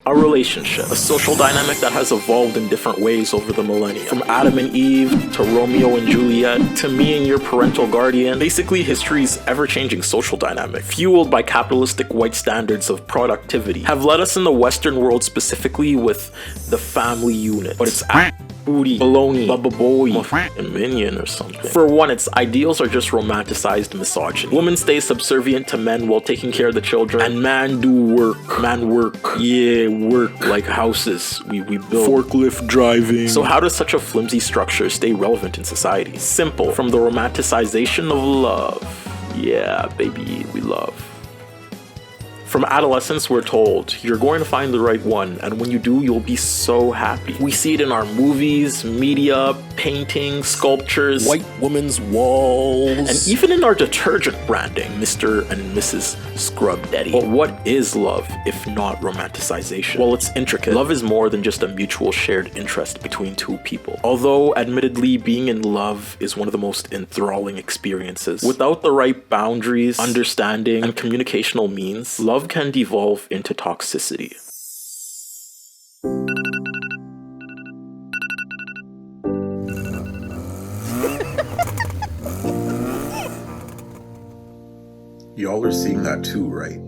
A relationship, a social dynamic that has evolved in different ways over the millennia. From Adam and Eve, to Romeo and Juliet, to me and your parental guardian. Basically, history's ever-changing social dynamic, fueled by capitalistic white standards of productivity, have led us in the Western world specifically with the family unit. But it's booty, baloney, bubba boy, and minion or something. For one, its ideals are just romanticized misogyny. Women stay subservient to men while taking care of the children, and man do work. Man work. Yeah, work like houses we build. Forklift driving. So how does such a flimsy structure stay relevant in society? Simple. From the romanticization of love. Yeah, baby, we love. From adolescence, we're told, you're going to find the right one, and when you do, you'll be so happy. We see it in our movies, media, painting, sculptures, white women's walls, and even in our detergent branding, Mr. and Mrs. Scrub Daddy. But what is love, if not romanticization? Well, it's intricate. Love is more than just a mutual shared interest between two people. Although, admittedly, being in love is one of the most enthralling experiences. Without the right boundaries, understanding, and communicational means, love can devolve into toxicity. Y'all are seeing that too, right?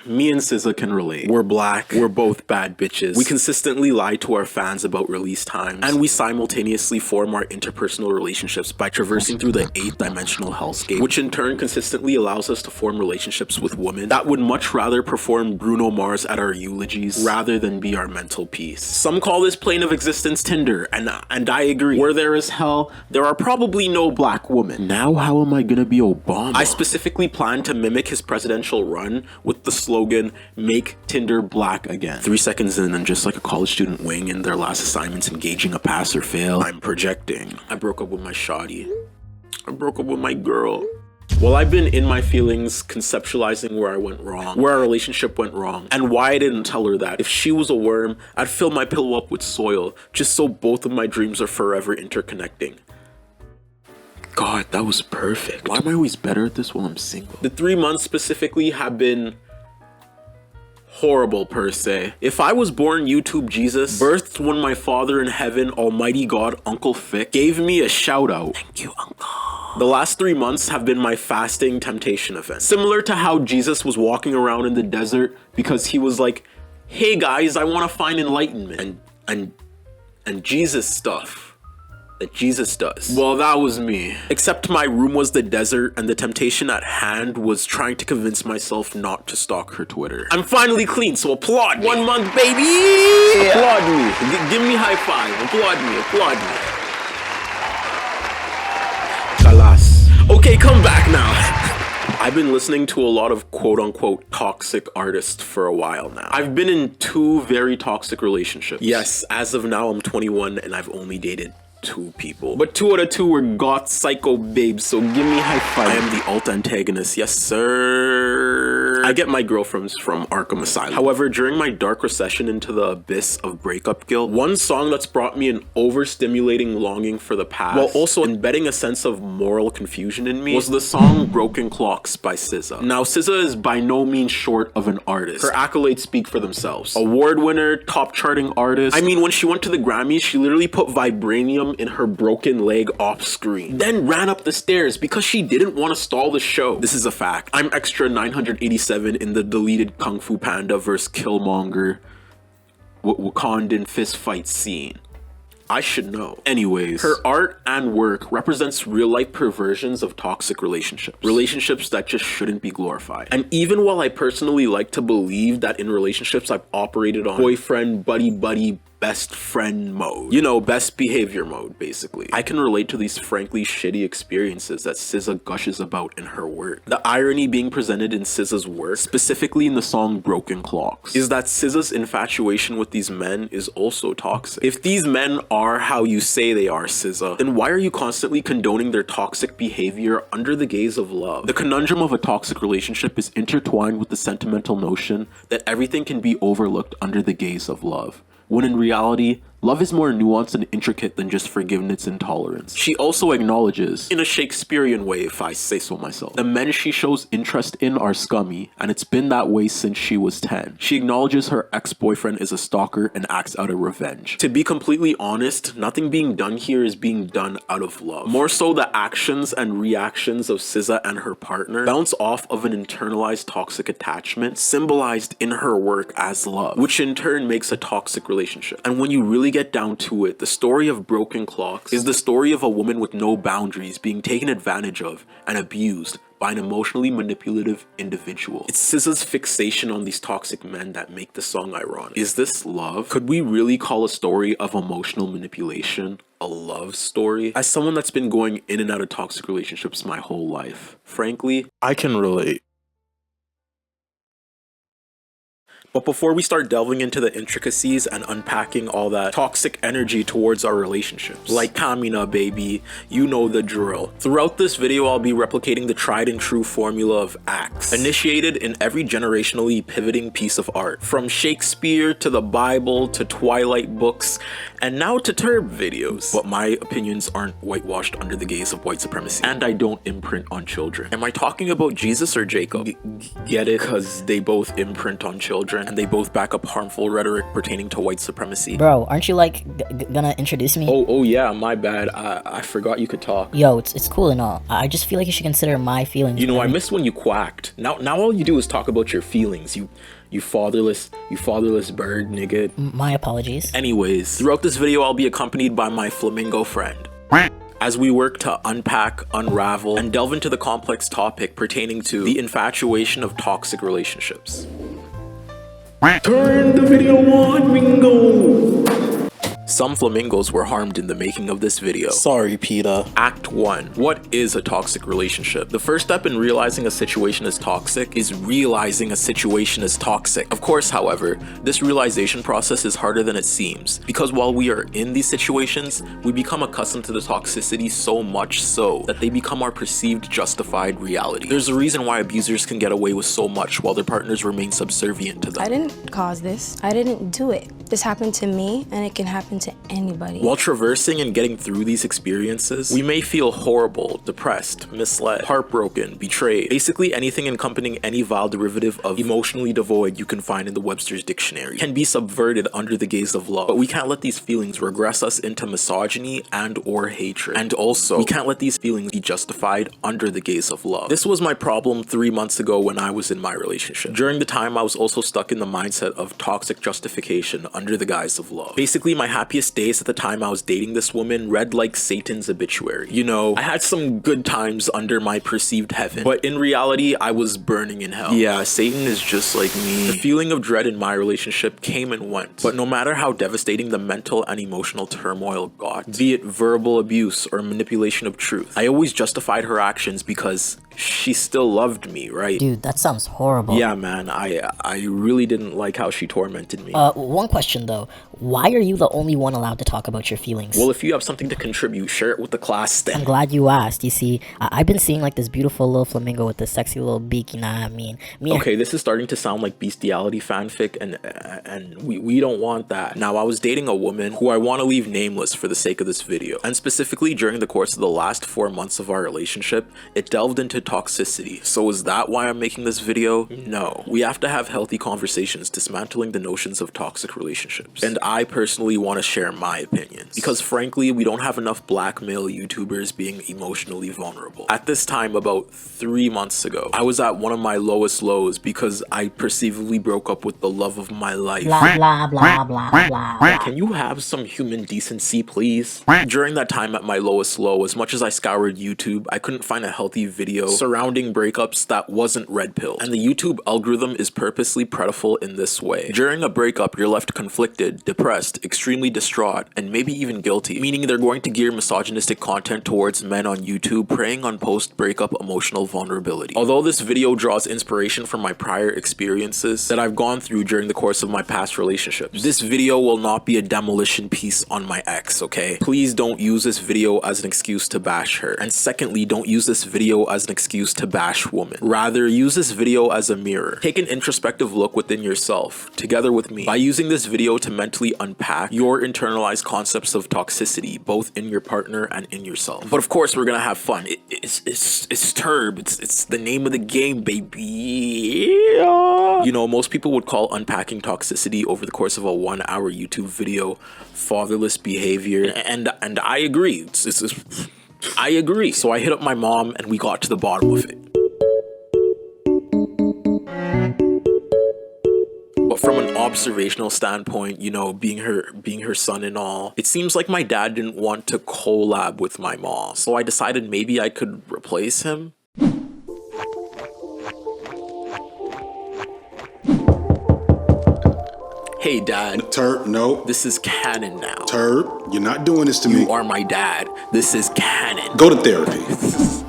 Me and SZA can relate. We're black, we're both bad bitches. We consistently lie to our fans about release times, and we simultaneously form our interpersonal relationships by traversing through the 8th dimensional hellscape, which in turn consistently allows us to form relationships with women that would much rather perform Bruno Mars at our eulogies rather than be our mental peace. Some call this plane of existence Tinder, and I agree. Where there is hell, there are probably no black women. Now how am I gonna be Obama? I specifically plan to mimic his presidential run with the slogan, make Tinder black again. 3 seconds in, and just like a college student weighing in their last assignments and gauging a pass or fail, I'm projecting. I broke up with my shawty. I broke up with my girl. Well, I've been in my feelings, conceptualizing where I went wrong, where our relationship went wrong, and why I didn't tell her that. If she was a worm, I'd fill my pillow up with soil, just so both of my dreams are forever interconnecting. God, that was perfect. Why am I always better at this while I'm single? The 3 months specifically have been horrible per se. If I was born YouTube Jesus, birthed when my father in heaven, Almighty God, Uncle Fick, gave me a shout out. Thank you, Uncle. The last 3 months have been my fasting temptation event. Similar to how Jesus was walking around in the desert because he was like, hey guys, I want to find enlightenment. And Jesus stuff that Jesus does. Well, that was me. Except my room was the desert, and the temptation at hand was trying to convince myself not to stalk her Twitter. I'm finally clean, so applaud me. 1 month, baby! Yeah. Applaud me. Give me high five. Applaud me. Applaud me. Kalas. Okay, come back now. I've been listening to a lot of quote-unquote toxic artists for a while now. I've been in 2 very toxic relationships. Yes, as of now, I'm 21, and I've only dated 2 people, but 2 out of 2 were goth psycho babes, so give me high five. I am the alt antagonist, yes sir. I get my girlfriends from Arkham Asylum. However, during my dark recession into the abyss of breakup guilt, one song that's brought me an overstimulating longing for the past, while also embedding a sense of moral confusion in me, was the song Broken Clocks by SZA. Now, SZA is by no means short of an artist. Her accolades speak for themselves. Award winner, top charting artist. I mean, when she went to the Grammys, she literally put vibranium in her broken leg off screen, then ran up the stairs because she didn't want to stall the show. This is a fact. I'm extra 987 in the deleted Kung Fu Panda vs. Killmonger Wakandan fist fight scene. I should know. Anyways, her art and work represents real-life perversions of toxic relationships. Relationships that just shouldn't be glorified. And even while I personally like to believe that in relationships I've operated on boyfriend, buddy, best friend mode. You know, best behavior mode, basically. I can relate to these frankly shitty experiences that SZA gushes about in her work. The irony being presented in SZA's work, specifically in the song Broken Clocks, is that SZA's infatuation with these men is also toxic. If these men are how you say they are, SZA, then why are you constantly condoning their toxic behavior under the gaze of love? The conundrum of a toxic relationship is intertwined with the sentimental notion that everything can be overlooked under the gaze of love, when in reality, love is more nuanced and intricate than just forgiveness and tolerance. She also acknowledges, in a Shakespearean way if I say so myself, the men she shows interest in are scummy, and it's been that way since she was 10. She acknowledges her ex-boyfriend is a stalker and acts out of revenge. To be completely honest, nothing being done here is being done out of love. More so, the actions and reactions of SZA and her partner bounce off of an internalized toxic attachment symbolized in her work as love, which in turn makes a toxic relationship. And when you really get down to it, the story of Broken Clocks is the story of a woman with no boundaries being taken advantage of and abused by an emotionally manipulative individual. It's SZA's fixation on these toxic men that make the song ironic. Is this love? Could we really call a story of emotional manipulation a love story? As someone that's been going in and out of toxic relationships my whole life, frankly, I can relate. But before we start delving into the intricacies and unpacking all that toxic energy towards our relationships, like Kamina, baby, you know the drill. Throughout this video, I'll be replicating the tried and true formula of acts, initiated in every generationally pivoting piece of art, from Shakespeare to the Bible to Twilight books, and now to Turb videos. But my opinions aren't whitewashed under the gaze of white supremacy, and I don't imprint on children. Am I talking about Jesus or Jacob? Get it? Cause they both imprint on children, and they both back up harmful rhetoric pertaining to white supremacy. Bro, aren't you like gonna introduce me? Oh yeah, my bad. I forgot you could talk. Yo, it's cool and all. I just feel like you should consider my feelings. You know, I missed when you quacked. Now all you do is talk about your feelings. You fatherless bird, nigga. My apologies. Anyways, throughout this video, I'll be accompanied by my flamingo friend, as we work to unpack, unravel, and delve into the complex topic pertaining to the infatuation of toxic relationships. Turn the video on, Mingo! Some flamingos were harmed in the making of this video. Sorry, PETA. Act 1. What is a toxic relationship? The first step in realizing a situation is toxic is realizing a situation is toxic. Of course, however, this realization process is harder than it seems, because while we are in these situations, we become accustomed to the toxicity so much so that they become our perceived justified reality. There's a reason why abusers can get away with so much while their partners remain subservient to them. I didn't cause this. I didn't do it. This happened to me, and it can happen to anybody. While traversing and getting through these experiences, we may feel horrible, depressed, misled, heartbroken, betrayed, basically anything encompassing any vile derivative of emotionally devoid you can find in the Webster's dictionary can be subverted under the gaze of love. But we can't let these feelings regress us into misogyny and or hatred. And also, we can't let these feelings be justified under the gaze of love. This was my problem 3 months ago when I was in my relationship. During the time, I was also stuck in the mindset of toxic justification under the guise of love. Basically, my happiest days at the time I was dating this woman read like Satan's obituary. You know, I had some good times under my perceived heaven, but in reality, I was burning in hell. Yeah, Satan is just like me. The feeling of dread in my relationship came and went, but no matter how devastating the mental and emotional turmoil got, be it verbal abuse or manipulation of truth, I always justified her actions because she still loved me, right? Dude, that sounds horrible. Yeah, man, I really didn't like how she tormented me. One question though. Why are you the only one allowed to talk about your feelings? Well, if you have something to contribute, share it with the class then. I'm glad you asked. You see, I've been seeing like this beautiful little flamingo with this sexy little beak, you know what I mean? Okay, this is starting to sound like bestiality fanfic, and we don't want that. Now, I was dating a woman who I want to leave nameless for the sake of this video, and specifically during the course of the last 4 months of our relationship, it delved into toxicity. So is that why I'm making this video? No. We have to have healthy conversations dismantling the notions of toxic relationships. And I personally want to share my opinions, because frankly, we don't have enough black male YouTubers being emotionally vulnerable. At this time, about 3 months ago, I was at one of my lowest lows because I perceivably broke up with the love of my life. Blah, blah, blah, blah, blah, blah. Can you have some human decency, please? During that time at my lowest low, as much as I scoured YouTube, I couldn't find a healthy video surrounding breakups that wasn't red pill. And the YouTube algorithm is purposely predatory in this way. During a breakup, you're left conflicted, depressed, extremely distraught, and maybe even guilty, meaning they're going to gear misogynistic content towards men on YouTube, preying on post-breakup emotional vulnerability. Although this video draws inspiration from my prior experiences that I've gone through during the course of my past relationships, this video will not be a demolition piece on my ex, okay? Please don't use this video as an excuse to bash her. And secondly, don't use this video as an excuse to bash women. Rather, use this video as a mirror. Take an introspective look within yourself, together with me, by using this video to mentally unpack your internalized concepts of toxicity, both in your partner and in yourself. But of course, we're gonna have fun. It's turb. It's the name of the game, baby. You know, most people would call unpacking toxicity over the course of a 1-hour YouTube video fatherless behavior, and I agree. I agree. So I hit up my mom and we got to the bottom of it. But from an observational standpoint, you know, being her son and all, it seems like my dad didn't want to collab with my mom. So I decided maybe I could replace him. Hey dad. Turb, no. This is canon now. Turb, you're not doing this to me. You are my dad. This is canon. Go to therapy.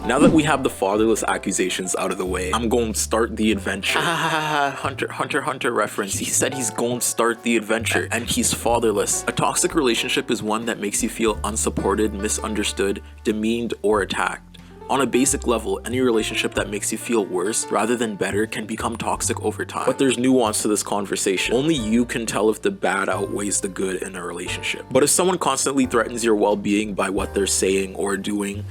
Now that we have the fatherless accusations out of the way, I'm going to start the adventure. Hunter reference. He said he's going to start the adventure and he's fatherless. A toxic relationship is one that makes you feel unsupported, misunderstood, demeaned, or attacked. On a basic level, any relationship that makes you feel worse rather than better can become toxic over time. But there's nuance to this conversation. Only you can tell if the bad outweighs the good in a relationship. But if someone constantly threatens your well-being by what they're saying or doing,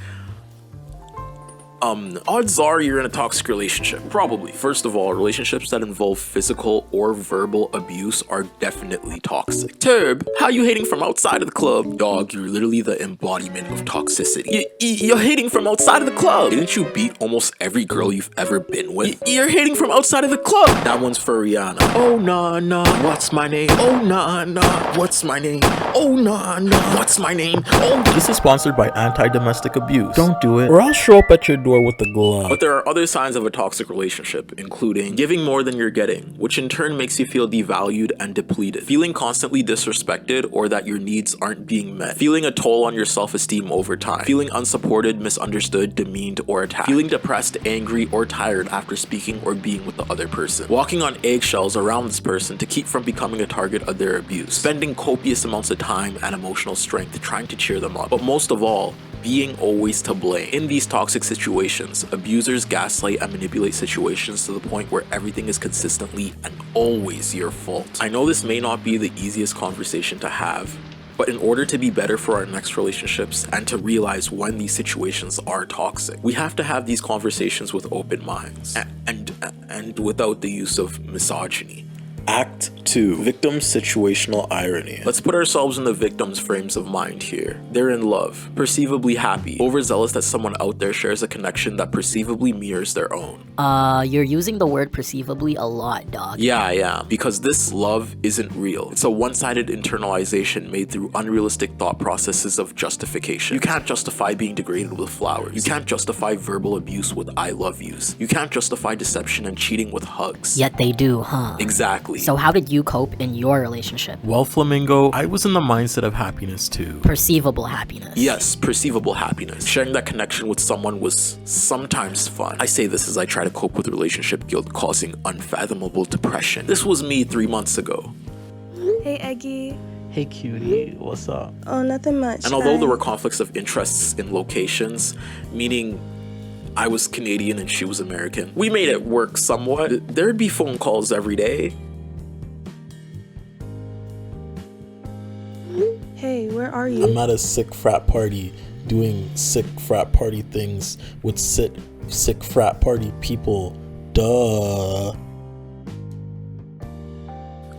odds are you're in a toxic relationship. Probably. First of all, relationships that involve physical or verbal abuse are definitely toxic. Turb, how you hating from outside of the club? Dog, you're literally the embodiment of toxicity. You're hating from outside of the club. Didn't you beat almost every girl you've ever been with? You're hating from outside of the club. That one's for Rihanna. Oh nah, what's my name? Oh nah, what's my name? Oh nah, what's my name? Oh. This is sponsored by anti-domestic abuse. Don't do it, or I'll show up at your door with the glove. But there are other signs of a toxic relationship, including giving more than you're getting, which in turn makes you feel devalued and depleted, feeling constantly disrespected or that your needs aren't being met, feeling a toll on your self-esteem over time, feeling unsupported, misunderstood, demeaned, or attacked, feeling depressed, angry, or tired after speaking or being with the other person, walking on eggshells around this person to keep from becoming a target of their abuse, spending copious amounts of time and emotional strength trying to cheer them up, but most of all, being always to blame. In these toxic situations, abusers gaslight and manipulate situations to the point where everything is consistently and always your fault. I know this may not be the easiest conversation to have, but in order to be better for our next relationships and to realize when these situations are toxic, we have to have these conversations with open minds and without the use of misogyny. Act 2. Victim situational irony. Let's put ourselves in the victim's frames of mind here. They're in love, perceivably happy, overzealous that someone out there shares a connection that perceivably mirrors their own. You're using the word perceivably a lot, dog. Yeah, I am. Because this love isn't real. It's a one-sided internalization made through unrealistic thought processes of justification. You can't justify being degraded with flowers. You can't justify verbal abuse with I love yous. You can't justify deception and cheating with hugs. Yet they do, huh? Exactly. So how did you cope in your relationship? Well, Flamingo, I was in the mindset of happiness too. Perceivable happiness. Yes, perceivable happiness. Sharing that connection with someone was sometimes fun. I say this as I try to cope with relationship guilt causing unfathomable depression. This was me 3 months ago. Hey, Eggy. Hey cutie, what's up? Oh, nothing much. And although there were conflicts of interests in locations, meaning I was Canadian and she was American, we made it work somewhat. There'd be phone calls every day. Hey, where are you? I'm at a sick frat party doing sick frat party things with sick frat party people. Duh.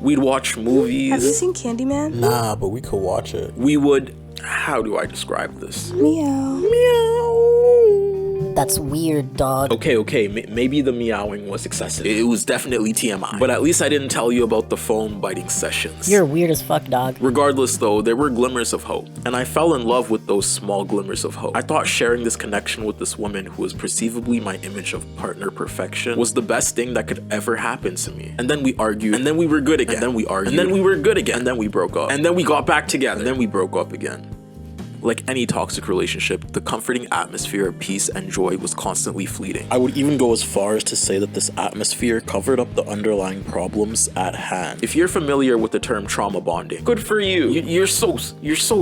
We'd watch movies. Have you seen Candyman? Nah, but we could watch it. We would, how do I describe this? Meow. Meow. That's weird, dog. Okay, maybe the meowing was excessive. It was definitely TMI. But at least I didn't tell you about the phone biting sessions. You're weird as fuck, dog. Regardless though, there were glimmers of hope. And I fell in love with those small glimmers of hope. I thought sharing this connection with this woman who was perceivably my image of partner perfection was the best thing that could ever happen to me. And then we argued, and then we were good again. And then we argued, and then we were good again. And then we broke up. And then we got back together. And then we broke up again. Like any toxic relationship, the comforting atmosphere of peace and joy was constantly fleeting. I would even go as far as to say that this atmosphere covered up the underlying problems at hand. If you're familiar with the term trauma bonding, good for you. You're so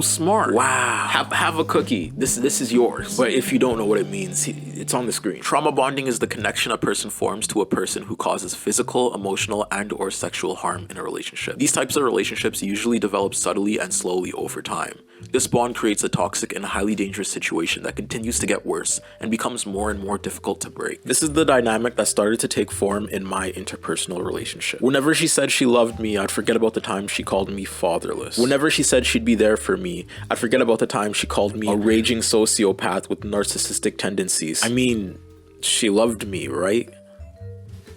smart. Wow. Have a cookie. This is yours. But if you don't know what it means, it's on the screen. Trauma bonding is the connection a person forms to a person who causes physical, emotional, and/or sexual harm in a relationship. These types of relationships usually develop subtly and slowly over time. This bond creates a toxic and highly dangerous situation that continues to get worse and becomes more and more difficult to break. This is the dynamic that started to take form in my interpersonal relationship. Whenever she said she loved me, I'd forget about the time she called me fatherless. Whenever she said she'd be there for me, I'd forget about the time she called me a raging sociopath with narcissistic tendencies. I mean, she loved me, right?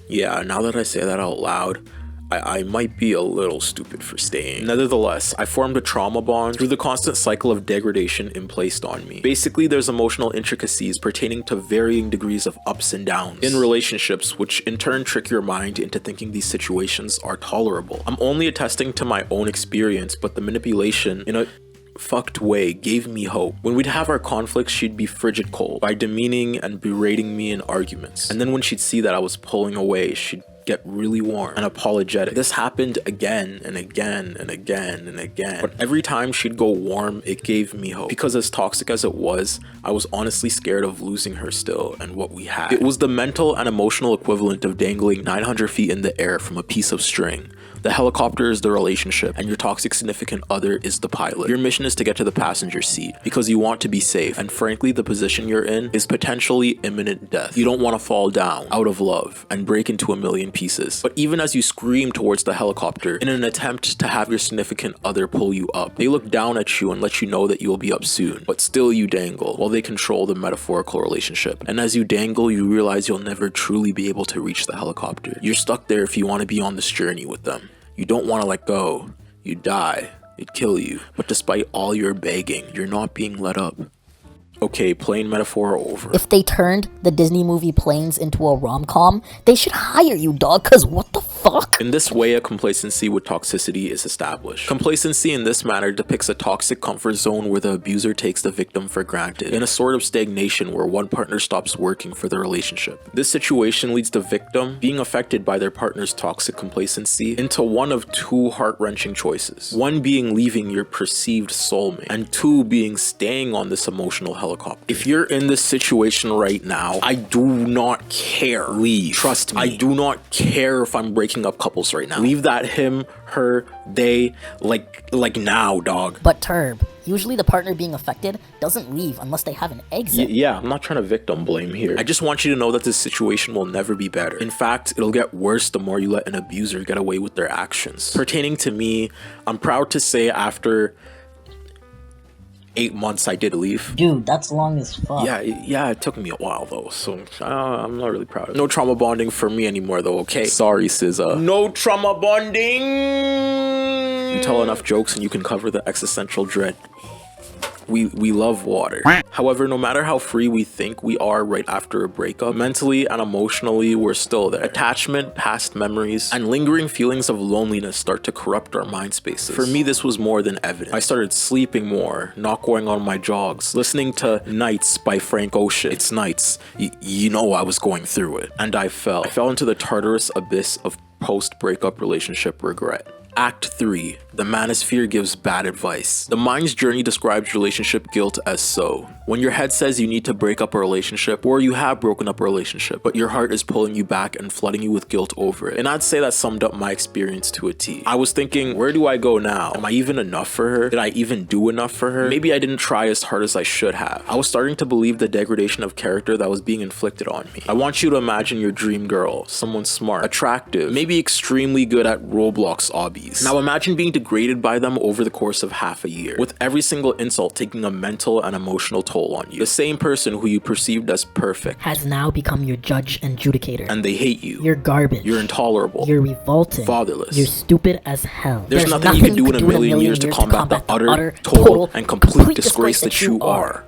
Yeah, now that I say that out loud, I might be a little stupid for staying. Nevertheless, I formed a trauma bond through the constant cycle of degradation implaced on me. Basically, there's emotional intricacies pertaining to varying degrees of ups and downs in relationships, which in turn trick your mind into thinking these situations are tolerable. I'm only attesting to my own experience, but the manipulation in a fucked way gave me hope. When we'd have our conflicts, she'd be frigid cold by demeaning and berating me in arguments. And then when she'd see that I was pulling away, she'd get really warm and apologetic. This happened again and again and again and again. But every time she'd go warm, it gave me hope. Because as toxic as it was, I was honestly scared of losing her still and what we had. It was the mental and emotional equivalent of dangling 900 feet in the air from a piece of string. The helicopter is the relationship, and your toxic significant other is the pilot. Your mission is to get to the passenger seat because you want to be safe, and frankly, the position you're in is potentially imminent death. You don't want to fall down out of love and break into a million pieces. But even as you scream towards the helicopter in an attempt to have your significant other pull you up, they look down at you and let you know that you'll be up soon, but still you dangle while they control the metaphorical relationship. And as you dangle, you realize you'll never truly be able to reach the helicopter. You're stuck there if you want to be on this journey with them. You don't want to let go. You die. It'd kill you. But despite all your begging, you're not being let up. Okay, plane metaphor over. If they turned the Disney movie Planes into a rom-com, they should hire you, dog, cause what the fuck? In this way, a complacency with toxicity is established. Complacency in this manner depicts a toxic comfort zone where the abuser takes the victim for granted, in a sort of stagnation where one partner stops working for the relationship. This situation leads the victim, being affected by their partner's toxic complacency, into one of two heart-wrenching choices. One being leaving your perceived soulmate, and two being staying on this emotional helicopter. If you're in this situation right now, I do not care. Leave. Trust me. I do not care if I'm breaking up couples right now. Leave that him, her, they, like now, dog. But Turb, usually the partner being affected doesn't leave unless they have an exit. Yeah, I'm not trying to victim blame here. I just want you to know that this situation will never be better. In fact, it'll get worse the more you let an abuser get away with their actions. Pertaining to me, I'm proud to say after 8 months I did leave. Dude, that's long as fuck. Yeah, it took me a while though, so I'm not really proud of it. No trauma bonding for me anymore though, okay? Sorry, SZA. No trauma bonding! You tell enough jokes and you can cover the existential dread. We love water. However, no matter how free we think we are right after a breakup, mentally and emotionally, we're still there. Attachment, past memories, and lingering feelings of loneliness start to corrupt our mind spaces. For me, this was more than evident. I started sleeping more, not going on my jogs, listening to Nights by Frank Ocean. It's nights. You know I was going through it. And I fell into the Tartarus abyss of post-breakup relationship regret. Act 3. The Manosphere gives bad advice. The mind's journey describes relationship guilt as so. When your head says you need to break up a relationship, or you have broken up a relationship, but your heart is pulling you back and flooding you with guilt over it. And I'd say that summed up my experience to a T. I was thinking, where do I go now? Am I even enough for her? Did I even do enough for her? Maybe I didn't try as hard as I should have. I was starting to believe the degradation of character that was being inflicted on me. I want you to imagine your dream girl, someone smart, attractive, maybe extremely good at Roblox obbies. these. Now imagine being degraded by them over the course of half a year, with every single insult taking a mental and emotional toll on you. The same person who you perceived as perfect has now become your judge and adjudicator. And they hate you. You're garbage. You're intolerable. You're revolting. Fatherless. You're stupid as hell. There's nothing you can do in a million years to combat the utter, total, and complete disgrace that you are.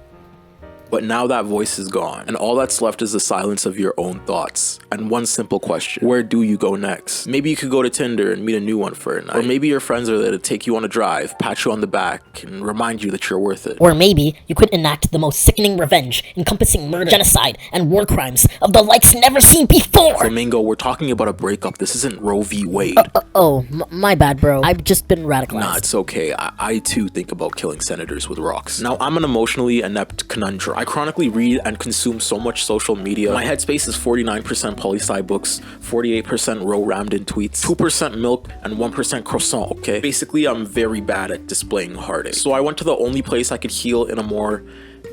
But now that voice is gone, and all that's left is the silence of your own thoughts. And one simple question: where do you go next? Maybe you could go to Tinder and meet a new one for a night. Or maybe your friends are there to take you on a drive, pat you on the back, and remind you that you're worth it. Or maybe you could enact the most sickening revenge, encompassing murder, genocide, and war crimes of the likes never seen before! Flamingo, we're talking about a breakup. This isn't Roe v. Wade. My bad, bro. I've just been radicalized. Nah, it's okay. I too think about killing senators with rocks. Now, I'm an emotionally inept conundrum. I chronically read and consume so much social media. My headspace is 49% poli-sci books, 48% Ro Ramden tweets, 2% milk, and 1% croissant, okay? Basically, I'm very bad at displaying heartache. So I went to the only place I could heal in a more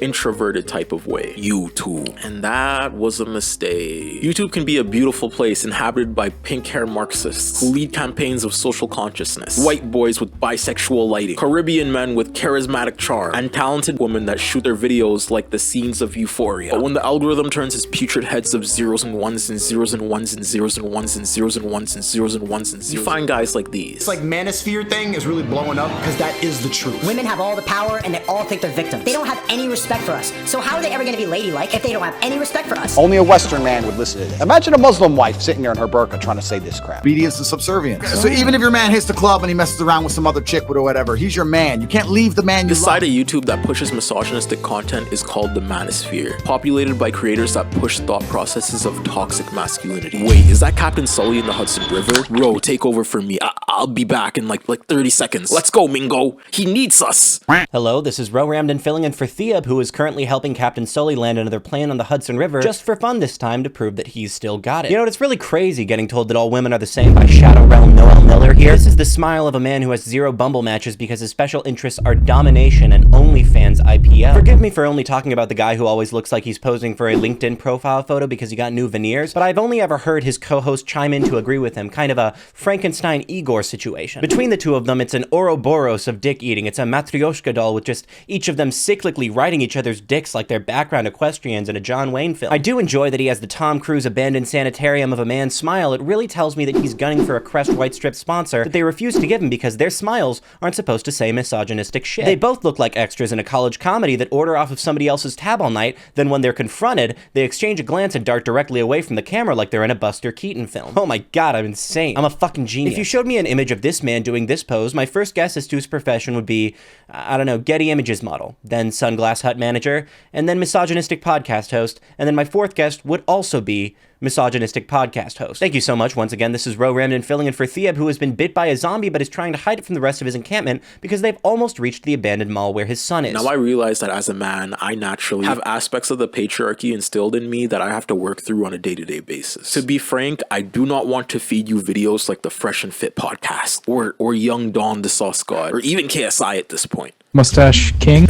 introverted type of way: YouTube. And that was a mistake. YouTube can be a beautiful place inhabited by pink-haired Marxists who lead campaigns of social consciousness, white boys with bisexual lighting, Caribbean men with charismatic charm, and talented women that shoot their videos like the scenes of Euphoria. But when the algorithm turns its putrid heads of zeros and ones and zeros and ones and zeros and ones and zeros and ones and zeros and ones and zeros, you find guys like these. It's like Manosphere thing is really blowing up because that is the truth. Women have all the power and they all think they're victims. They don't have any respect for us. So how are they ever going to be ladylike if they don't have any respect for us? Only a Western man would listen to this. Imagine a Muslim wife sitting there in her burqa trying to say this crap. Obedience and subservience. So even if your man hits the club and he messes around with some other chick or whatever, he's your man. You can't leave the man you love. This side of YouTube that pushes misogynistic content is called the Manosphere, populated by creators that push thought processes of toxic masculinity. Wait, is that Captain Sully in the Hudson River? Ro, take over for me. I'll be back in like 30 seconds. Let's go, Mingo. He needs us. Hello, this is Ro Ramden filling in for Theab, who is currently helping Captain Sully land another plane on the Hudson River just for fun this time to prove that he's still got it. You know, it's really crazy getting told that all women are the same by Shadow Realm Noel Miller here. This is the smile of a man who has 0 Bumble matches because his special interests are domination and OnlyFans IPL. Forgive me for only talking about the guy who always looks like he's posing for a LinkedIn profile photo because he got new veneers, but I've only ever heard his co-host chime in to agree with him, kind of a Frankenstein Igor situation. Between the two of them, it's an Ouroboros of dick eating. It's a Matryoshka doll with just each of them cyclically riding each other's dicks like they're background equestrians in a John Wayne film. I do enjoy that he has the Tom Cruise abandoned sanitarium of a man's smile. It really tells me that he's gunning for a Crest white strip sponsor that they refuse to give him because their smiles aren't supposed to say misogynistic shit. They both look like extras in a college comedy that order off of somebody else's tab all night, then when they're confronted, they exchange a glance and dart directly away from the camera like they're in a Buster Keaton film. Oh my god, I'm insane. I'm a fucking genius. If you showed me an image of this man doing this pose, my first guess as to his profession would be, I don't know, Getty Images model, then Sunglass Hut manager, and then misogynistic podcast host, and then my fourth guest would also be misogynistic podcast host. Thank you so much. Once again, this is Ro Ramden filling in for Theab, who has been bit by a zombie but is trying to hide it from the rest of his encampment because they've almost reached the abandoned mall where his son is. Now I realize that as a man, I naturally have aspects of the patriarchy instilled in me that I have to work through on a day-to-day basis. To be frank, I do not want to feed you videos like the Fresh and Fit podcast or Young Dawn the Sauce God or even KSI at this point. Mustache King.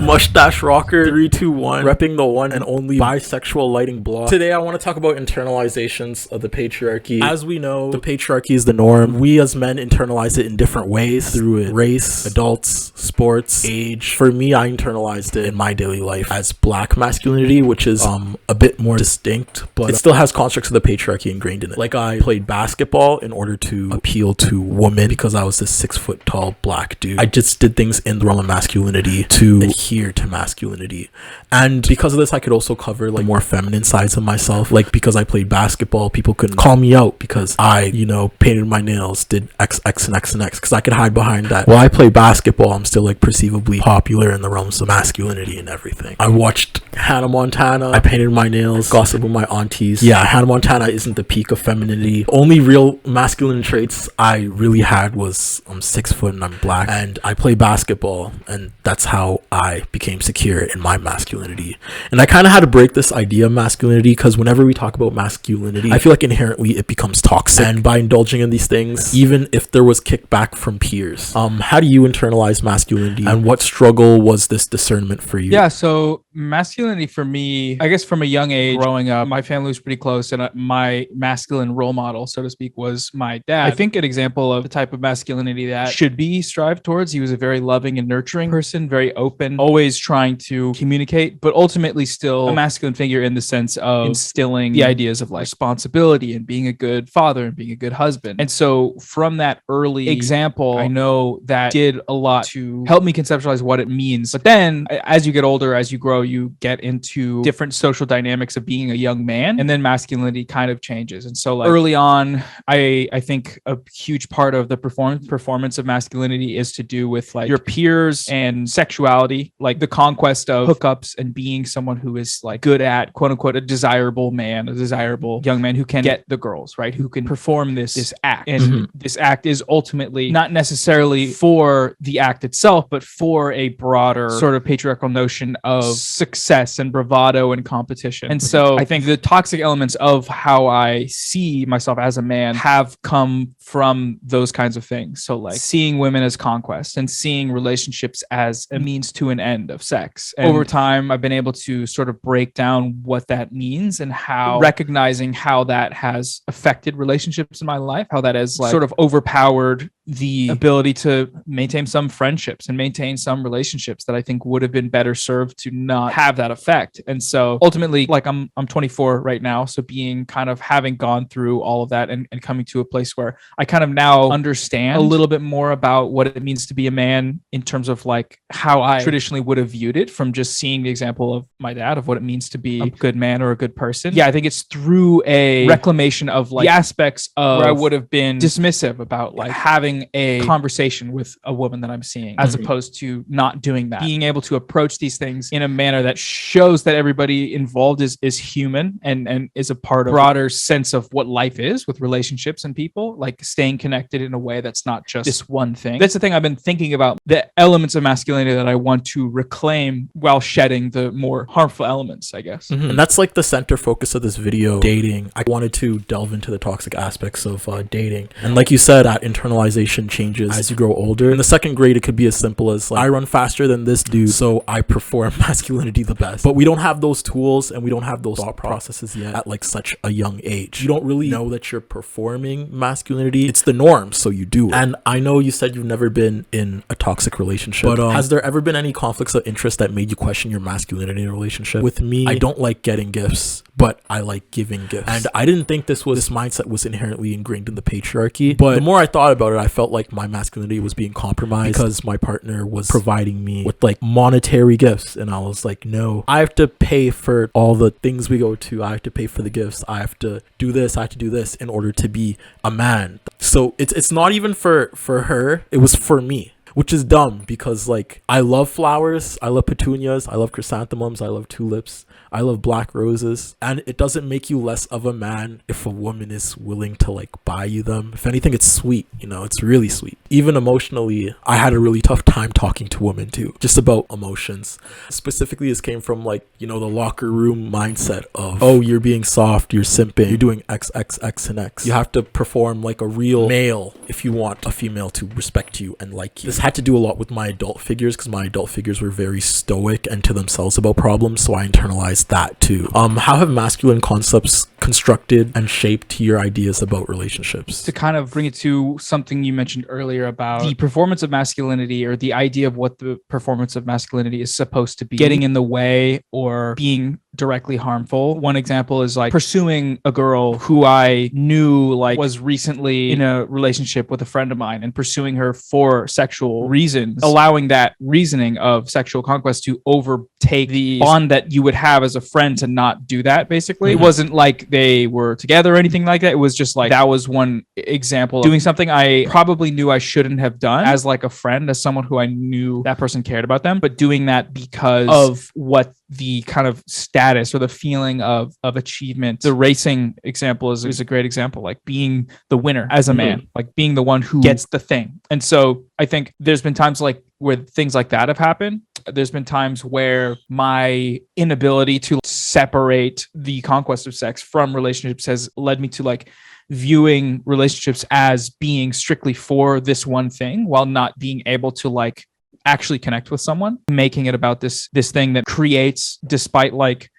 Mustache Rocker 321, repping the one and only bisexual lighting blog. Today I want to talk about internalizations of the patriarchy. As we know, the patriarchy is the norm. We as men internalize it in different ways through race, adults, sports, age. For me, I internalized it in my daily life as black masculinity, which is a bit more distinct, but it still has constructs of the patriarchy ingrained in it. Like I played basketball in order to appeal to women because I was this 6 foot tall black dude. I just did things in the realm of masculinity to adhere to masculinity, and because of this I could also cover like more feminine sides of myself. Like because I played basketball, people couldn't call me out because I, you know, painted my nails, did X and X and X, because I could hide behind that. While I play basketball, I'm still like perceivably popular in the realms of masculinity and everything. I watched Hannah Montana, I painted my nails, gossip with my aunties. Yeah, Hannah Montana isn't the peak of femininity. Only real masculine traits I really had was I'm 6 foot and I'm black, and I play basketball, and that's how I became secure in my masculinity. And I kind of had to break this idea of masculinity because whenever we talk about masculinity, I feel like inherently it becomes toxic. And by indulging in these things, even if there was kickback from peers, how do you internalize masculinity, and what struggle was this discernment for you? Yeah, so masculinity for me, I guess from a young age, growing up, my family was pretty close, and my masculine role model, so to speak, was my dad. I think an example of the type of masculinity that should be strived towards. He was a very loving and nurturing person, very open, always trying to communicate, but ultimately still a masculine figure in the sense of instilling the ideas of like responsibility and being a good father and being a good husband. And so from that early example, I know that did a lot to help me conceptualize what it means. But then as you get older, as you grow, you get into different social dynamics of being a young man, and then masculinity kind of changes. And so like early on, I think a huge part of the performance of masculinity is to do with like your peers and sexuality, like the conquest of hookups and being someone who is like good at quote unquote a desirable man, a desirable young man who can get the girls, right? Who can perform this act. And this act is ultimately not necessarily for the act itself, but for a broader sort of patriarchal notion of success and bravado and competition. And so I think the toxic elements of how I see myself as a man have come from those kinds of things. So like seeing women as conquest and seeing relationships as a means to an end of sex. And over time, I've been able to sort of break down what that means and how recognizing how that has affected relationships in my life, how that has like sort of overpowered the ability to maintain some friendships and maintain some relationships that I think would have been better served to not have that effect. And so ultimately, like I'm 24 right now. So being kind of having gone through all of that and coming to a place where I kind of now understand a little bit more about what it means to be a man in terms of like how I traditionally would have viewed it from just seeing the example of my dad of what it means to be a good man or a good person. Yeah, I think it's through a reclamation of like the aspects of where I would have been dismissive about like having a conversation with a woman that I'm seeing, as opposed to not doing that. Being able to approach these things in a manner that shows that everybody involved is human and is a part of a broader sense of what life is with relationships and people, like staying connected in a way that's not just this one thing. That's the thing I've been thinking about, the elements of masculinity that I want to reclaim while shedding the more harmful elements, I guess. And that's like the center focus of this video, dating. I wanted to delve into the toxic aspects of dating. And like you said, that internalization changes as you grow older. In the second grade, it could be as simple as like, I run faster than this dude, so I perform masculinity the best. But we don't have those tools and we don't have those thought processes yet at like such a young age. You don't really know that you're performing masculinity. It's the norm, so you do it. And I know you said you've never been in a toxic relationship, but has there ever been any conflicts of interest that made you question your masculinity in a relationship? With me, I don't like getting gifts, but I like giving gifts. And I didn't think this mindset was inherently ingrained in the patriarchy, but the more I thought about it, I felt like my masculinity was being compromised because my partner was providing me with like monetary gifts, and I was like, no, I have to pay for all the things we go to. I have to pay for the gifts. I have to do this. I have to do this in order to be a man. So it's not even for her. It was for me, which is dumb because like I love flowers, I love petunias, I love chrysanthemums, I love tulips, I love black roses, and it doesn't make you less of a man if a woman is willing to like buy you them. If anything, it's sweet, you know, it's really sweet. Even emotionally, I had a really tough time talking to women too, just about emotions. Specifically, this came from like, you know, the locker room mindset of, oh, you're being soft, you're simping, you're doing X, X, X, and X. You have to perform like a real male if you want a female to respect you and like you. This had to do a lot with my adult figures because my adult figures were very stoic and to themselves about problems, so I internalized that too. How have masculine concepts constructed and shaped your ideas about relationships? To kind of bring it to something you mentioned earlier about the performance of masculinity, or the idea of what the performance of masculinity is supposed to be, getting in the way or being directly harmful. One example is like pursuing a girl who I knew like was recently in a relationship with a friend of mine and pursuing her for sexual reasons, allowing that reasoning of sexual conquest to overtake the bond that you would have as a friend to not do that. Basically, it wasn't like they were together or anything like that. It was just like that was one example of doing something I probably knew I shouldn't have done as like a friend, as someone who I knew that person cared about them, but doing that because of what the kind of status or the feeling of achievement. The racing example is a great example, like being the winner as a man, like being the one who gets the thing. And so I think there's been times like where things like that have happened. There's been times where my inability to separate the conquest of sex from relationships has led me to like viewing relationships as being strictly for this one thing, while not being able to like actually connect with someone, making it about this thing that creates, despite like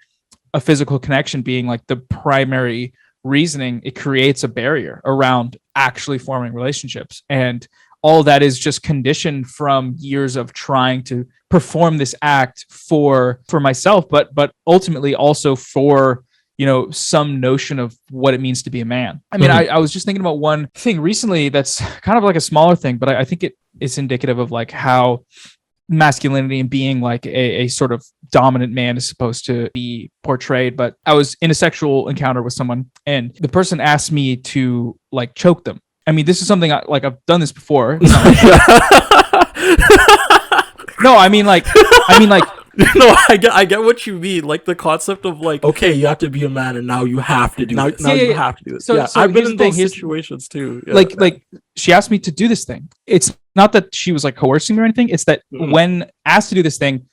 a physical connection being like the primary reasoning, it creates a barrier around actually forming relationships. And all that is just conditioned from years of trying to perform this act for myself, but ultimately also for, you know, some notion of what it means to be a man. I mean, I was just thinking about one thing recently that's kind of like a smaller thing, but I think it's indicative of like how masculinity and being like a sort of dominant man is supposed to be portrayed. But I was in a sexual encounter with someone, and the person asked me to like choke them. I mean, this is something I've done this before. No, I mean like no, I get what you mean. Like the concept of like, okay, you have to be a man, and now you have to do this. Now you have to do it. So I've been in those situations too. Yeah. Like she asked me to do this thing. It's not that she was like coercing me or anything. It's that when asked to do this thing,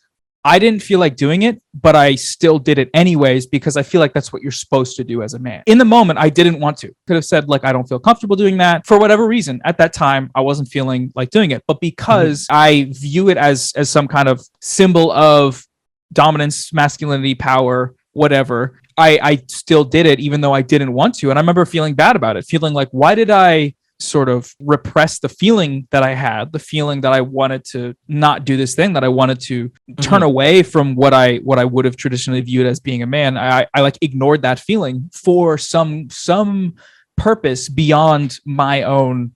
I didn't feel like doing it, but I still did it anyways because I feel like that's what you're supposed to do as a man. In the moment, I didn't want to. Could have said like, I don't feel comfortable doing that for whatever reason. At that time, I wasn't feeling like doing it. But because I view it as some kind of symbol of dominance, masculinity, power, whatever, I still did it even though I didn't want to. And I remember feeling bad about it, feeling like, why did I sort of repress the feeling that I had, the feeling that I wanted to not do this thing, that I wanted to turn away from what I would have traditionally viewed as being a man. I like ignored that feeling for some purpose beyond my own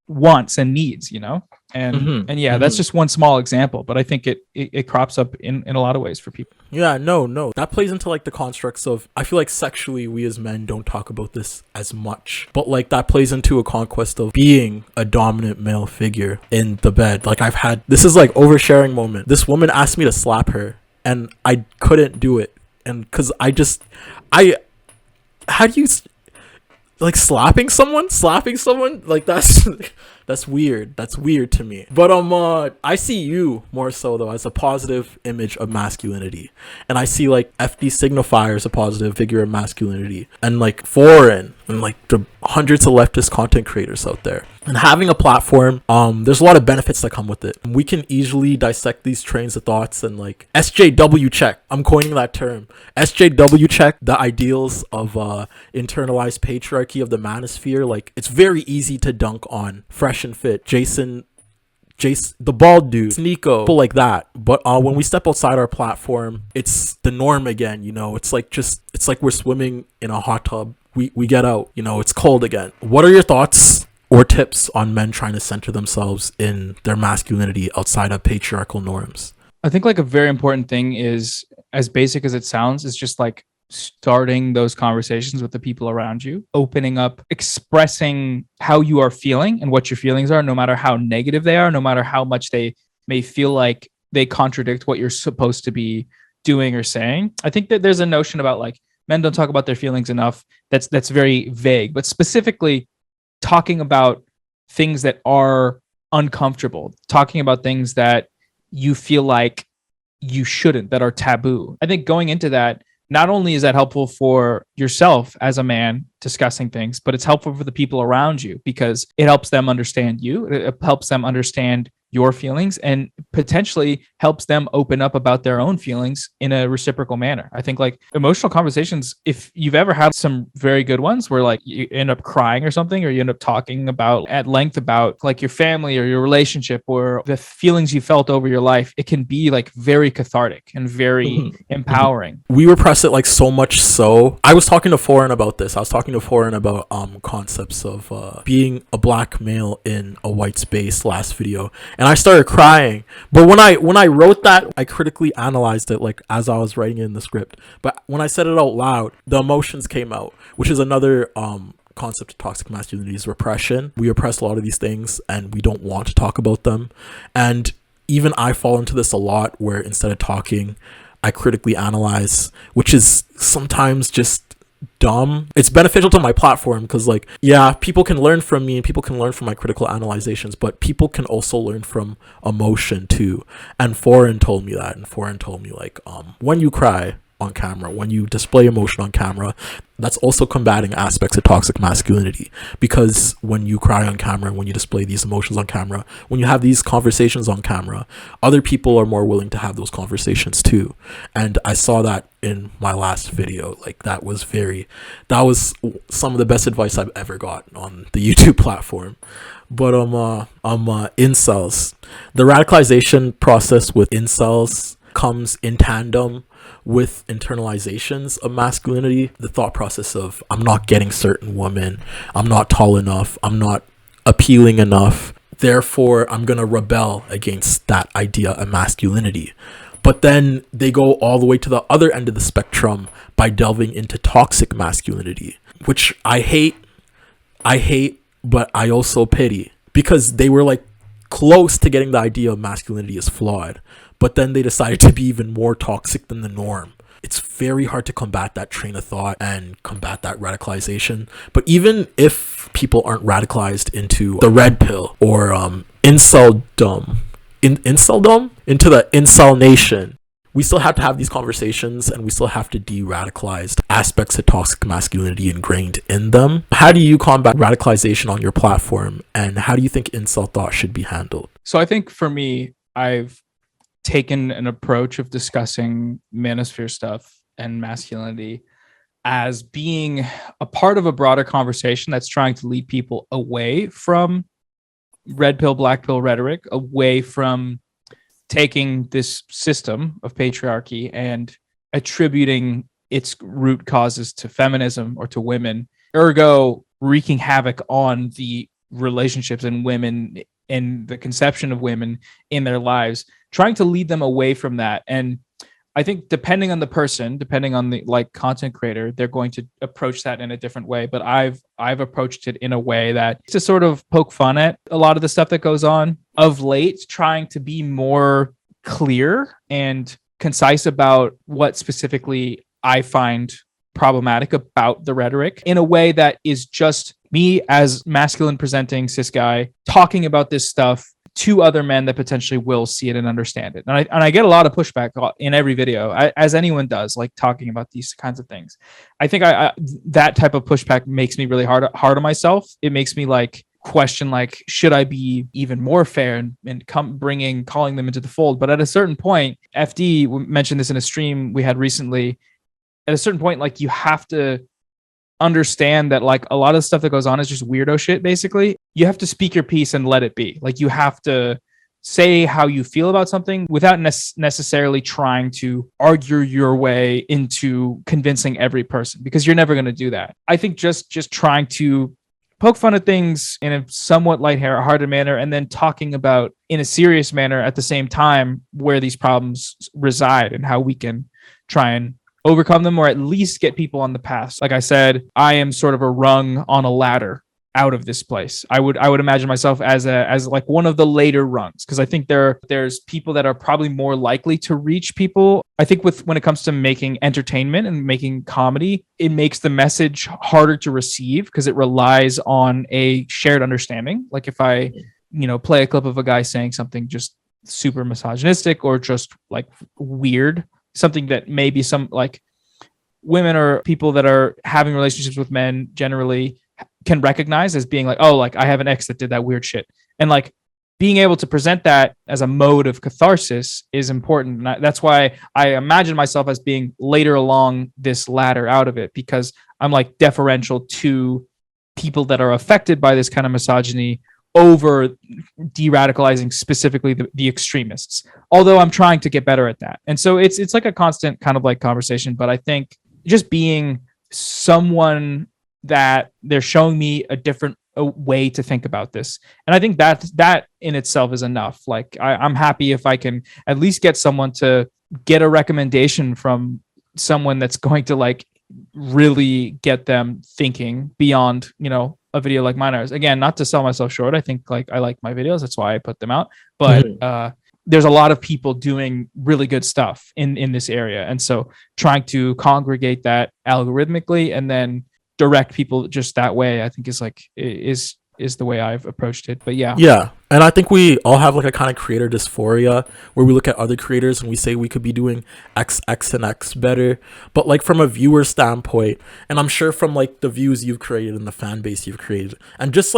wants and needs, you know? And yeah, that's just one small example, but I think it crops up in a lot of ways for people. Yeah, no, that plays into like the constructs of, I feel like sexually we as men don't talk about this as much, but like that plays into a conquest of being a dominant male figure in the bed. Like this is like oversharing moment. This woman asked me to slap her and I couldn't do it. And cause how do you like slapping someone like that's weird to me. But I see you more so though as a positive image of masculinity, and I see like FD signifier as a positive figure of masculinity, and like foreign and like the hundreds of leftist content creators out there. And having a platform, there's a lot of benefits that come with it. We can easily dissect these trains of thoughts and like SJW check. I'm coining that term. SJW check the ideals of internalized patriarchy of the manosphere. Like it's very easy to dunk on Fresh and Fit, Jason, the bald dude, Sneeko, people like that. But when we step outside our platform, it's the norm again. You know, it's like we're swimming in a hot tub. We get out. You know, it's cold again. What are your thoughts or tips on men trying to center themselves in their masculinity outside of patriarchal norms? I think like a very important thing is, as basic as it sounds, is just like starting those conversations with the people around you, opening up, expressing how you are feeling and what your feelings are, no matter how negative they are, no matter how much they may feel like they contradict what you're supposed to be doing or saying. I think that there's a notion about like men don't talk about their feelings enough. That's very vague, but specifically talking about things that are uncomfortable, talking about things that you feel like you shouldn't, that are taboo. I think going into that, not only is that helpful for yourself as a man discussing things, but it's helpful for the people around you because it helps them understand you. It helps them understand your feelings and potentially helps them open up about their own feelings in a reciprocal manner. I think like emotional conversations, if you've ever had some very good ones where like you end up crying or something, or you end up talking about at length about like your family or your relationship or the feelings you felt over your life, it can be like very cathartic and very empowering. We repress it like so much so. I was talking to Foreign about this. I was talking to Foreign about concepts of being a black male in a white space last video. And I started crying. But when I wrote that, I critically analyzed it like as I was writing it in the script. But when I said it out loud, the emotions came out, which is another concept of toxic masculinity, is repression. We repress a lot of these things and we don't want to talk about them. And even I fall into this a lot where instead of talking, I critically analyze, which is sometimes just dumb. It's beneficial to my platform because like, yeah, people can learn from me and people can learn from my critical analyzations, but people can also learn from emotion too. And Foreign told me that, and Foreign told me like, when you cry, on camera, when you display emotion on camera, that's also combating aspects of toxic masculinity. Because when you cry on camera and when you display these emotions on camera, when you have these conversations on camera, other people are more willing to have those conversations too. And I saw that in my last video. Like that was some of the best advice I've ever gotten on the YouTube platform. But incels. The radicalization process with incels comes in tandem with internalizations of masculinity. The thought process of, I'm not getting certain women, I'm not tall enough, I'm not appealing enough, therefore I'm gonna rebel against that idea of masculinity. But then they go all the way to the other end of the spectrum by delving into toxic masculinity, which I hate, but I also pity, because they were like close to getting the idea of masculinity is flawed, but then they decided to be even more toxic than the norm. It's very hard to combat that train of thought and combat that radicalization. But even if people aren't radicalized into the red pill or inceldom, into the incel nation, we still have to have these conversations, and we still have to de-radicalize aspects of toxic masculinity ingrained in them. How do you combat radicalization on your platform, and how do you think incel thought should be handled? So I think for me, I've taken an approach of discussing manosphere stuff and masculinity as being a part of a broader conversation that's trying to lead people away from red pill, black pill rhetoric, away from taking this system of patriarchy and attributing its root causes to feminism or to women, ergo wreaking havoc on the relationships and women and the conception of women in their lives, trying to lead them away from that. And I think depending on the person, depending on the content creator, they're going to approach that in a different way. But I've approached it in a way that to sort of poke fun at a lot of the stuff that goes on of late, trying to be more clear and concise about what specifically I find problematic about the rhetoric in a way that is just me as masculine presenting cis guy talking about this stuff to other men that potentially will see it and understand it. And I get a lot of pushback in every video, as anyone does, like talking about these kinds of things. I think that type of pushback makes me really hard on myself. It makes me question, should I be even more fair and calling them into the fold? But at a certain point, FD mentioned this in a stream we had recently. At a certain point, you have to understand that a lot of the stuff that goes on is just weirdo shit. Basically, you have to speak your piece and let it be. You have to say how you feel about something without necessarily trying to argue your way into convincing every person, because you're never going to do that. I think just trying to poke fun at things in a somewhat lighthearted manner and then talking about in a serious manner at the same time where these problems reside and how we can try and overcome them, or at least get people on the path. Like I said, I am sort of a rung on a ladder out of this place. I would imagine myself as one of the later rungs, because I think there's people that are probably more likely to reach people. I think when it comes to making entertainment and making comedy, it makes the message harder to receive because it relies on a shared understanding. Like if I play a clip of a guy saying something just super misogynistic or just weird, something that maybe some women or people that are having relationships with men generally can recognize as being I have an ex that did that weird shit. And being able to present that as a mode of catharsis is important. And that's why I imagine myself as being later along this ladder out of it, because I'm deferential to people that are affected by this kind of misogyny over de-radicalizing specifically the extremists, although I'm trying to get better at that. And so it's a constant kind of conversation, but I think just being someone that they're showing me a different way to think about this. And I think that in itself is enough. I'm happy if I can at least get someone to get a recommendation from someone that's going to really get them thinking beyond, a video like mine is. Again, not to sell myself short. I think I like my videos. That's why I put them out. But there's a lot of people doing really good stuff in this area. And so trying to congregate that algorithmically and then direct people just that way, I think is is the way I've approached it. But yeah. Yeah. And I think we all have like a kind of creator dysphoria where we look at other creators and we say we could be doing X, and X better. But like from a viewer standpoint, and I'm sure from like the views you've created and the fan base you've created, and just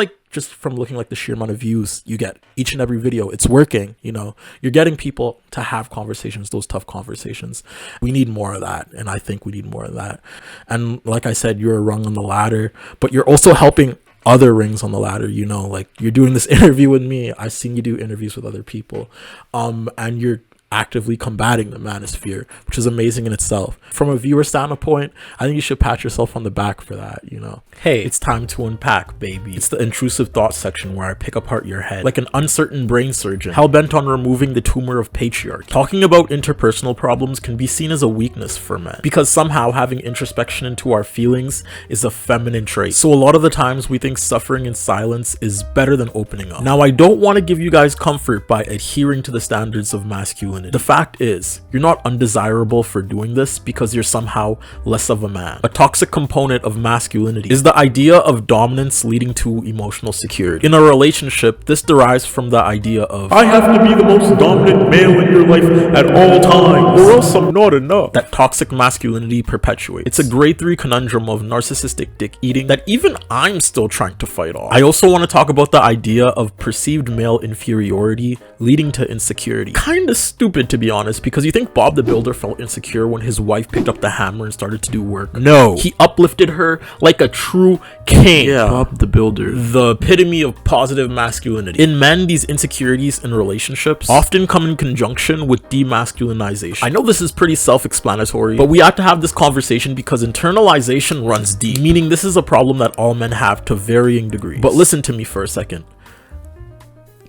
from looking like the sheer amount of views you get each and every video, it's working. You know, you're getting people to have conversations, those tough conversations. We need more of that. And I think we need more of that. And like I said, you're a rung on the ladder, but you're also helping other rings on the ladder. You know, like you're doing this interview with me. I've seen you do interviews with other people, and you're actively combating the manosphere, which is amazing in itself. From a viewer standpoint, I think you should pat yourself on the back for that. You know, hey, it's time to unpack, baby. It's the intrusive thought section where I pick apart your head like an uncertain brain surgeon hell-bent on removing the tumor of patriarchy. Talking about interpersonal problems can be seen as a weakness for men because somehow having introspection into our feelings is a feminine trait. So a lot of the times we think suffering in silence is better than opening up. Now, I don't want to give you guys comfort by adhering to the standards of masculinity. The fact is, you're not undesirable for doing this because you're somehow less of a man. A toxic component of masculinity is the idea of dominance leading to emotional security. In a relationship, this derives from the idea of, I have to be the most dominant male in your life at all times, or else I'm not enough. That toxic masculinity perpetuates. It's a grade 3 conundrum of narcissistic dick eating that even I'm still trying to fight off. I also want to talk about the idea of perceived male inferiority leading to insecurity. Kinda stupid, to be honest, because you think Bob the Builder felt insecure when his wife picked up the hammer and started to do work. No, he uplifted her like a true king. Yeah, Bob the Builder, the epitome of positive masculinity. In men, these insecurities in relationships often come in conjunction with demasculinization. I know this is pretty self-explanatory, but we have to have this conversation because internalization runs deep, meaning this is a problem that all men have to varying degrees. But listen to me for a second.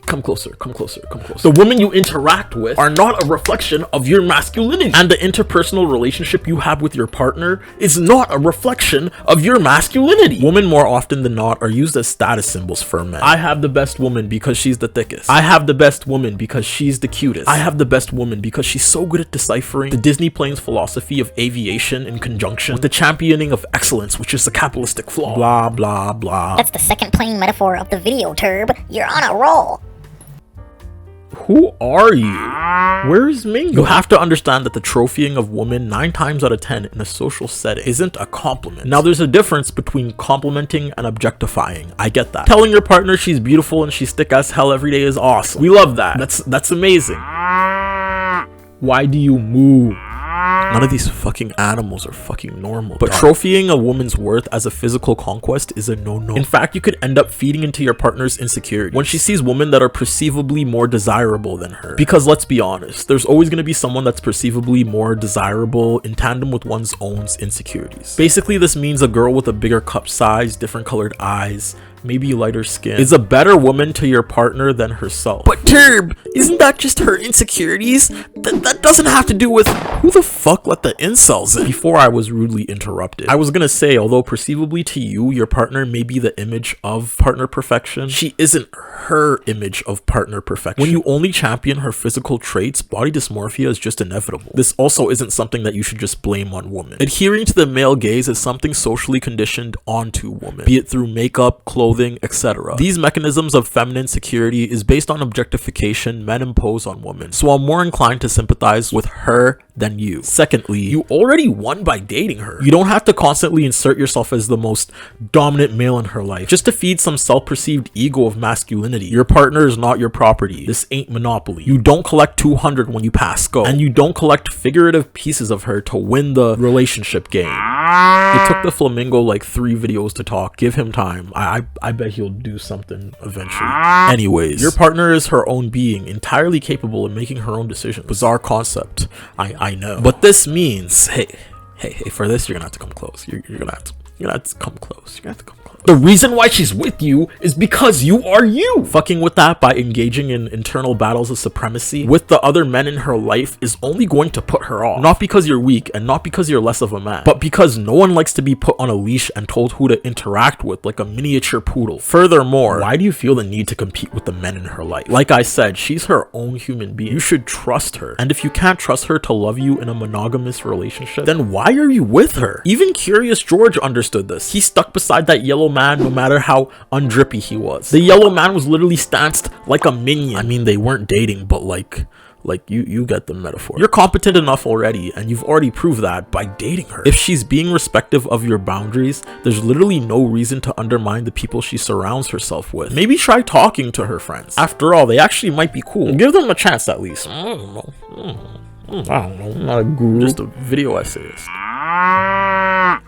Come closer, come closer, come closer. The women you interact with are not a reflection of your masculinity. And the interpersonal relationship you have with your partner is not a reflection of your masculinity. Women more often than not are used as status symbols for men. I have the best woman because she's the thickest. I have the best woman because she's the cutest. I have the best woman because she's so good at deciphering the Disney plane's philosophy of aviation in conjunction with the championing of excellence, which is a capitalistic flaw. Blah, blah, blah. That's the second plane metaphor of the video, Turb. You're on a roll. Who are you? Where's Mingo? You have to understand that the trophying of women 9 times out of 10 in a social setting isn't a compliment. Now, there's a difference between complimenting and objectifying. I get that. Telling your partner she's beautiful and she's thick as hell every day is awesome. We love that. That's amazing. Why do you moo? None of these fucking animals are fucking normal. But trophying a woman's worth as a physical conquest is a no-no. In fact, you could end up feeding into your partner's insecurity when she sees women that are perceivably more desirable than her. Because let's be honest, there's always going to be someone that's perceivably more desirable in tandem with one's own insecurities. Basically, this means a girl with a bigger cup size, different colored eyes, maybe lighter skin, is a better woman to your partner than herself. But Turb, isn't that just her insecurities? That doesn't have to do with who the fuck let the incels in. Before I was rudely interrupted, I was gonna say, although perceivably to you, your partner may be the image of partner perfection, she isn't her image of partner perfection. When you only champion her physical traits, body dysmorphia is just inevitable. This also isn't something that you should just blame on women. Adhering to the male gaze is something socially conditioned onto women, be it through makeup, clothing, etc. These mechanisms of feminine security is based on objectification men impose on women, so I'm more inclined to sympathize with her than you. Secondly, you already won by dating her. You don't have to constantly insert yourself as the most dominant male in her life just to feed some self-perceived ego of masculinity. Your partner is not your property. This ain't Monopoly. You don't collect 200 when you pass go, and you don't collect figurative pieces of her to win the relationship game. It took the flamingo like 3 videos to talk. Give him time. I bet he'll do something eventually. Anyways, your partner is her own being, entirely capable of making her own decisions. Bizarre concept, I know. But this means, hey, for this you're gonna have to come close. You're gonna have to come close. You're gonna have to come close. The reason why she's with you is because you are you. Fucking with that by engaging in internal battles of supremacy with the other men in her life is only going to put her off. Not because you're weak and not because you're less of a man, but because no one likes to be put on a leash and told who to interact with like a miniature poodle. Furthermore, why do you feel the need to compete with the men in her life? Like I said, she's her own human being. You should trust her. And if you can't trust her to love you in a monogamous relationship, then why are you with her? Even Curious George understood this. He stuck beside that yellow man no matter how undrippy he was. The yellow man was literally stanced like a minion. I mean, they weren't dating, but like you get the metaphor. You're competent enough already, and you've already proved that by dating her. If she's being respectful of your boundaries, there's literally no reason to undermine the people she surrounds herself with. Maybe try talking to her friends. After all, they actually might be cool. Give them a chance at least. I don't know. I'm not a guru. Just a video essayist.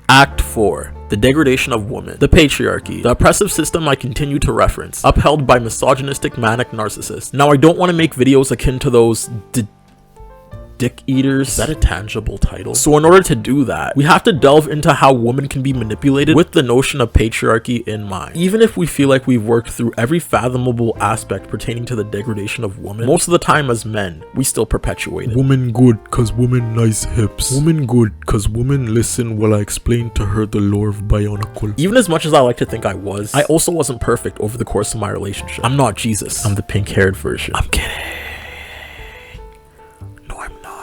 Act 4. The degradation of women. The patriarchy. The oppressive system I continue to reference. Upheld by misogynistic manic narcissists. Now, I don't want to make videos akin to those dick eaters. Is that a tangible title? So in order to do that, we have to delve into how women can be manipulated with the notion of patriarchy in mind. Even if we feel like we've worked through every fathomable aspect pertaining to the degradation of women, most of the time as men, we still perpetuate it. Woman good cause woman nice hips. Woman good cause woman listen while I explain to her the lore of Bionicle. Even as much as I like to think I also wasn't perfect over the course of my relationship. I'm not Jesus. I'm the pink-haired version. I'm kidding.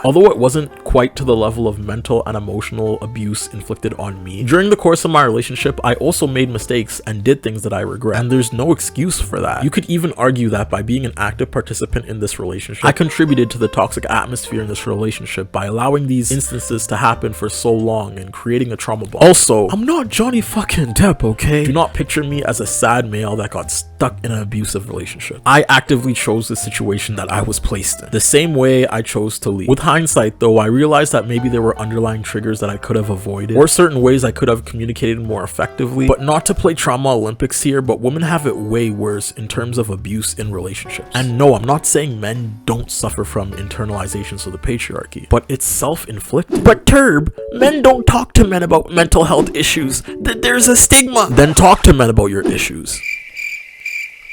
Although it wasn't quite to the level of mental and emotional abuse inflicted on me, during the course of my relationship, I also made mistakes and did things that I regret, and there's no excuse for that. You could even argue that by being an active participant in this relationship, I contributed to the toxic atmosphere in this relationship by allowing these instances to happen for so long and creating a trauma bond. Also, I'm not Johnny fucking Depp, okay? Do not picture me as a sad male that got stuck in an abusive relationship. I actively chose the situation that I was placed in, the same way I chose to leave. With hindsight though, I realized that maybe there were underlying triggers that I could have avoided, or certain ways I could have communicated more effectively. But not to play trauma Olympics here, but women have it way worse in terms of abuse in relationships. And no, I'm not saying men don't suffer from internalizations of the patriarchy, but it's self-inflicted. But Turb, men don't talk to men about mental health issues. There's a stigma. Then talk to men about your issues.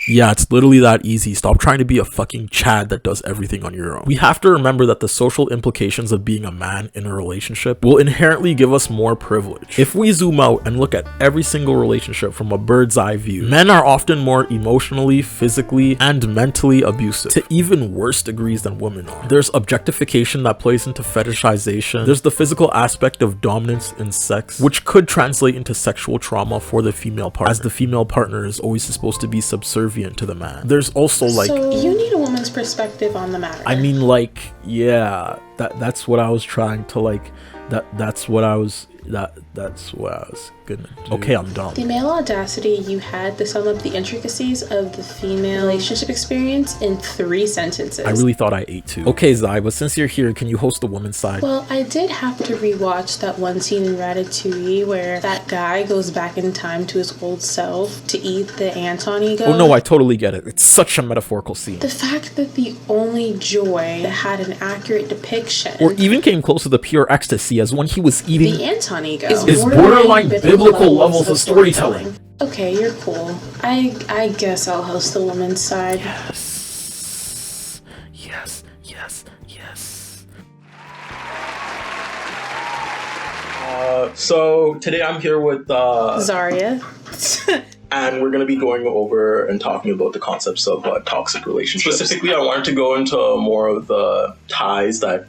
Yeah, it's literally that easy. Stop trying to be a fucking Chad that does everything on your own. We have to remember that the social implications of being a man in a relationship will inherently give us more privilege. If we zoom out and look at every single relationship from a bird's eye view, men are often more emotionally, physically, and mentally abusive, to even worse degrees than women are. There's objectification that plays into fetishization. There's the physical aspect of dominance in sex, which could translate into sexual trauma for the female partner, as the female partner is always supposed to be subservient to the man. There's also like, so you need a woman's perspective on the matter. I mean, like, yeah, that's what I was trying to like, that's what I was gonna do. Okay, I'm done. The male audacity you had to sum up the intricacies of the female relationship experience in 3 sentences. I really thought I ate too. Okay, Zai, but since you're here, can you host the woman's side? Well, I did have to rewatch that one scene in Ratatouille where that guy goes back in time to his old self to eat the Anton ego. Oh no, I totally get it. It's such a metaphorical scene. The fact that the only joy that had an accurate depiction, or even came close to the pure ecstasy as when he was eating the Anton ego, is borderline biblical levels of storytelling. Okay, you're cool. I guess I'll host the woman's side. Yes. So today I'm here with Zarya. And we're going to be going over and talking about the concepts of toxic relationships. Specifically, I wanted to go into more of the ties that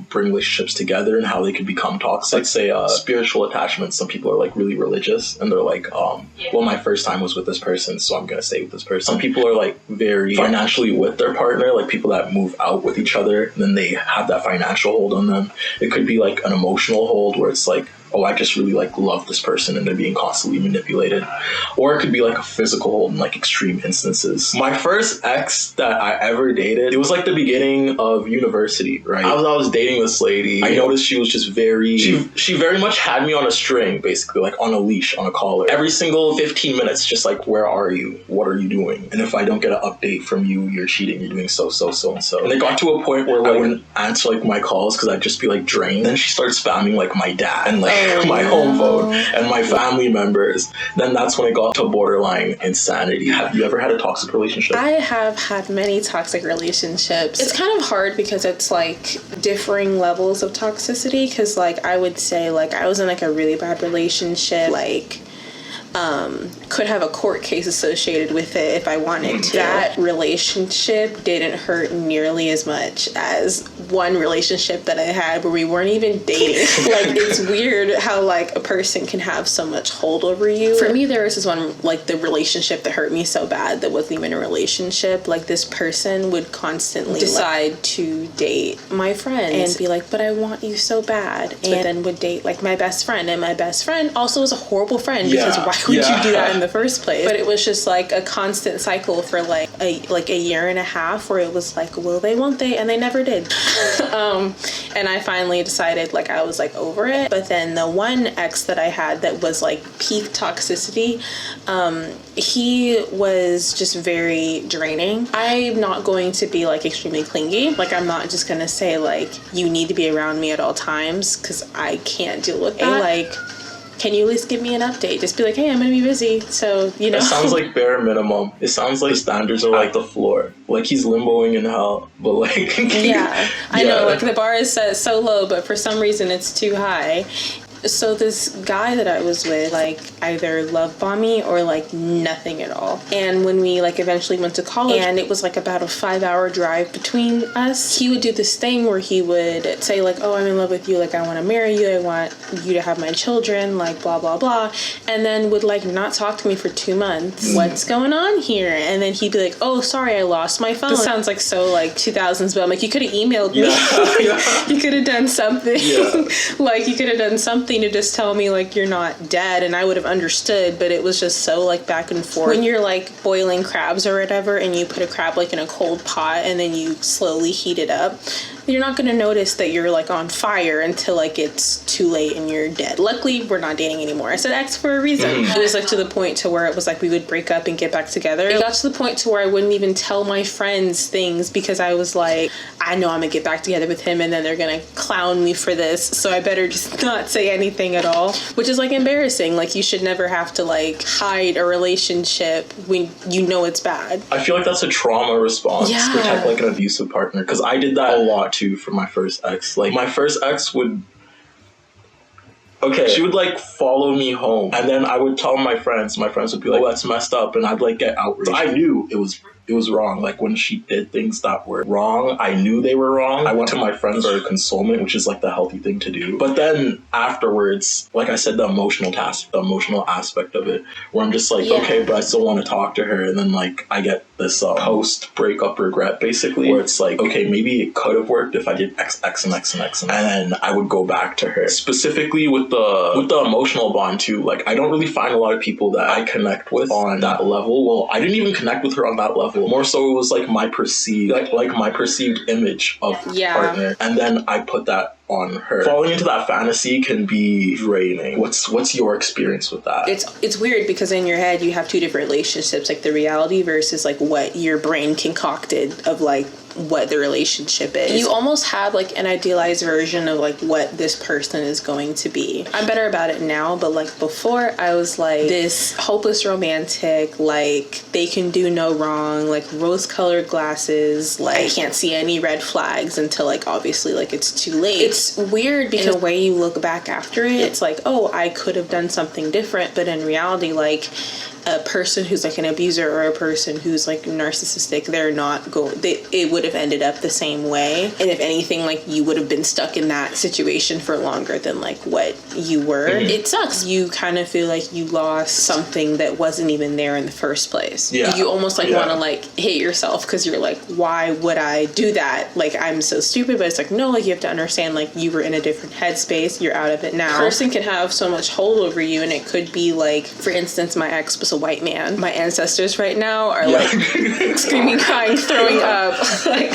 bring relationships together and how they can become toxic. Like, say, spiritual attachments. Some people are, like, really religious, and they're like, well, my first time was with this person, so I'm going to stay with this person. Some people are, like, very financially with their partner, like people that move out with each other, and then they have that financial hold on them. It could be, like, an emotional hold where it's like, oh, I just really like love this person and they're being constantly manipulated. Or it could be like a physical hold in like extreme instances. My first ex that I ever dated, it was like the beginning of university, right? I was dating this lady. I noticed she was just she very much had me on a string, basically, like on a leash, on a collar. Every single 15 minutes, just like, where are you? What are you doing? And if I don't get an update from you, you're cheating, you're doing so and so. And it got to a point where like, I wouldn't answer like my calls because I'd just be like drained. Then she started spamming like my dad and like my home phone and my family members. Then that's when it got to borderline insanity. Have you ever had a toxic relationship? I have had many toxic relationships. It's kind of hard because it's like differing levels of toxicity, because like I would say like I was in like a really bad relationship, like could have a court case associated with it if I wanted to. That relationship didn't hurt nearly as much as one relationship that I had where we weren't even dating. Like, it's weird how like a person can have so much hold over you. For me, there was this one, like the relationship that hurt me so bad that wasn't even a relationship. Like, this person would constantly decide to date my friend and be like, but I want you so bad, and then would date like my best friend, and my best friend also was a horrible friend because why would you do that in the first place? But it was just like a constant cycle for like a year and a half where it was like, will they, won't they, and they never did. And I finally decided like I was like over it. But then the one ex that I had that was like peak toxicity, he was just very draining. I'm not going to be like extremely clingy. Like, I'm not just gonna say like you need to be around me at all times, because I can't deal with that. Like, can you at least give me an update? Just be like, hey, I'm gonna be busy, so you know. It sounds like bare minimum. It sounds like the standards are like the floor. Like, he's limboing in hell, but like yeah, I know, like the bar is set so low, but for some reason it's too high. So this guy that I was with, like, either love bombed me or like nothing at all. And when we like eventually went to college, and it was like about a 5-hour drive between us, he would do this thing where he would say like, oh, I'm in love with you, like I want to marry you, I want you to have my children, like blah blah blah, and then would like not talk to me for 2 months. What's going on here? And then he'd be like, oh, sorry, I lost my phone. This sounds like so like 2000s, but I'm like, you could have emailed me. You could have done something. Like, you could have done something to just tell me like you're not dead, and I would have understood. But it was just so like back and forth. When you're like boiling crabs or whatever, and you put a crab like in a cold pot and then you slowly heat it up, you're not going to notice that you're like on fire until like it's too late and you're dead. Luckily, we're not dating anymore. I said ex for a reason. It was like to the point to where it was like we would break up and get back together. It got to the point to where I wouldn't even tell my friends things, because I was like, I know I'm gonna get back together with him and then they're gonna clown me for this, so I better just not say anything at all, which is like embarrassing. Like, you should never have to like hide a relationship when you know it's bad. I feel like that's a trauma response to protect like an abusive partner, because I did that a lot too for my first ex. Like, my first ex would she would like follow me home, and then I would tell my friends would be like, oh, that's messed up, and I'd like get outraged. So I knew it was wrong. Like, when she did things that were wrong, I knew they were wrong. I went to my friends for consolement, which is like the healthy thing to do. But then afterwards, like I said, the emotional aspect of it, where I'm just like, okay, but I still want to talk to her. And then like I get this post breakup regret, basically, where it's like, okay, maybe it could have worked if I did X and X and X, and then I would go back to her. Specifically with the emotional bond too. Like, I don't really find a lot of people that I connect with on that level. Well, I didn't even connect with her on that level. More so, it was like my perceived image of partner, and then I put that on her. Falling into that fantasy can be draining. What's your experience with that? It's weird, because in your head you have two different relationships, like the reality versus like what your brain concocted of like what the relationship is. You almost have like an idealized version of like what this person is going to be. I'm better about it now, but like before, I was like this hopeless romantic, like they can do no wrong, like rose-colored glasses, like I can't see any red flags until like obviously like it's too late. It's weird because in a way you look back after it, it's like, oh, I could have done something different, but in reality, like a person who's like an abuser or a person who's like narcissistic, they're not it would have ended up the same way. And if anything, like you would have been stuck in that situation for longer than like what you were. It sucks. You kind of feel like you lost something that wasn't even there in the first place. You almost like want to like hit yourself, because you're like, why would I do that? Like, I'm so stupid. But it's like, no, like you have to understand, like you were in a different headspace, you're out of it now. A person can have so much hold over you, and it could be like, for instance, my ex was a white man. My ancestors right now are like screaming, crying, throwing up like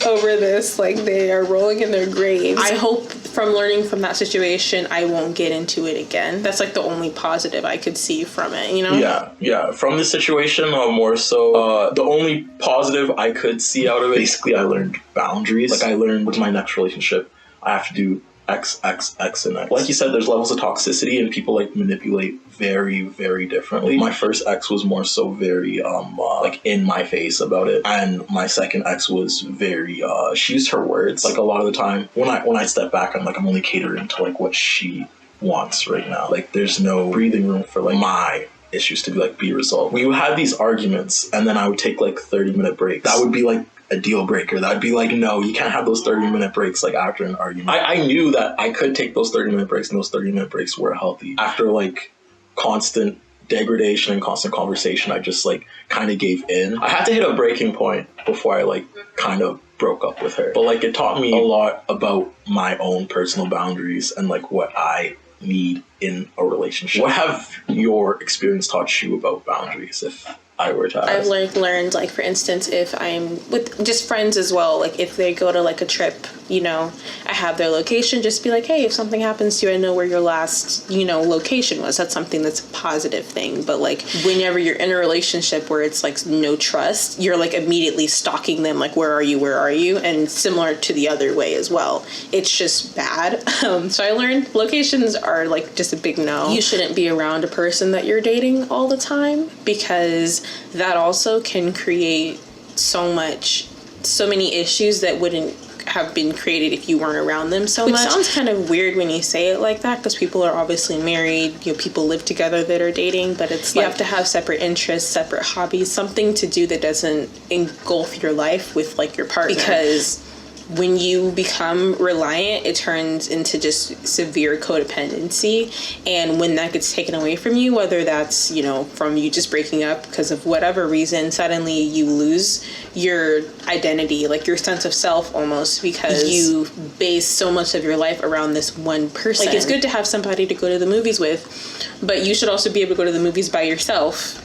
over this. Like, they are rolling in their graves. I hope from learning from that situation I won't get into it again. That's like the only positive I could see from it, you know? Yeah. From this situation, more so, the only positive I could see out of it, basically I learned boundaries. Like, I learned with my next relationship, I have to do X, X, X, and X. Like you said, there's levels of toxicity, and people like manipulate very, very differently. My first ex was more so very like in my face about it, and my second ex was very she used her words. Like, a lot of the time when I step back, I'm like, I'm only catering to like what she wants right now. Like, there's no breathing room for like my issues to be resolved. We would have these arguments, and then I would take like 30-minute breaks. That would be like a deal breaker. That'd be like, no, you can't have those 30-minute breaks like after an argument. I knew that I could take those 30-minute breaks, and those 30-minute breaks were healthy. After like constant degradation and constant conversation, I just like kind of gave in. I had to hit a breaking point before I like kind of broke up with her. But like it taught me a lot about my own personal boundaries and like what I need in a relationship. What have your experience taught you about boundaries, if I were to ask? I've learned, like, for instance, if I'm with just friends as well, like, if they go to, like, a trip, you know, I have their location, just be like, hey, if something happens to you, I know where your last, you know, location was. That's something that's a positive thing. But, like, whenever you're in a relationship where it's, like, no trust, you're, like, immediately stalking them, like, where are you, where are you? And similar to the other way as well. It's just bad. So I learned locations are, like, just a big no. You shouldn't be around a person that you're dating all the time, because that also can create so many issues that wouldn't have been created if you weren't around them so much. It sounds kind of weird when you say it like that, because people are obviously married, you know, people live together that are dating, but it's you have to have separate interests, separate hobbies, something to do that doesn't engulf your life with like your partner. Because when you become reliant, it turns into just severe codependency. And when that gets taken away from you, whether that's, you know, from you just breaking up because of whatever reason, suddenly you lose your identity, like your sense of self almost, because you base so much of your life around this one person. Like, it's good to have somebody to go to the movies with, but you should also be able to go to the movies by yourself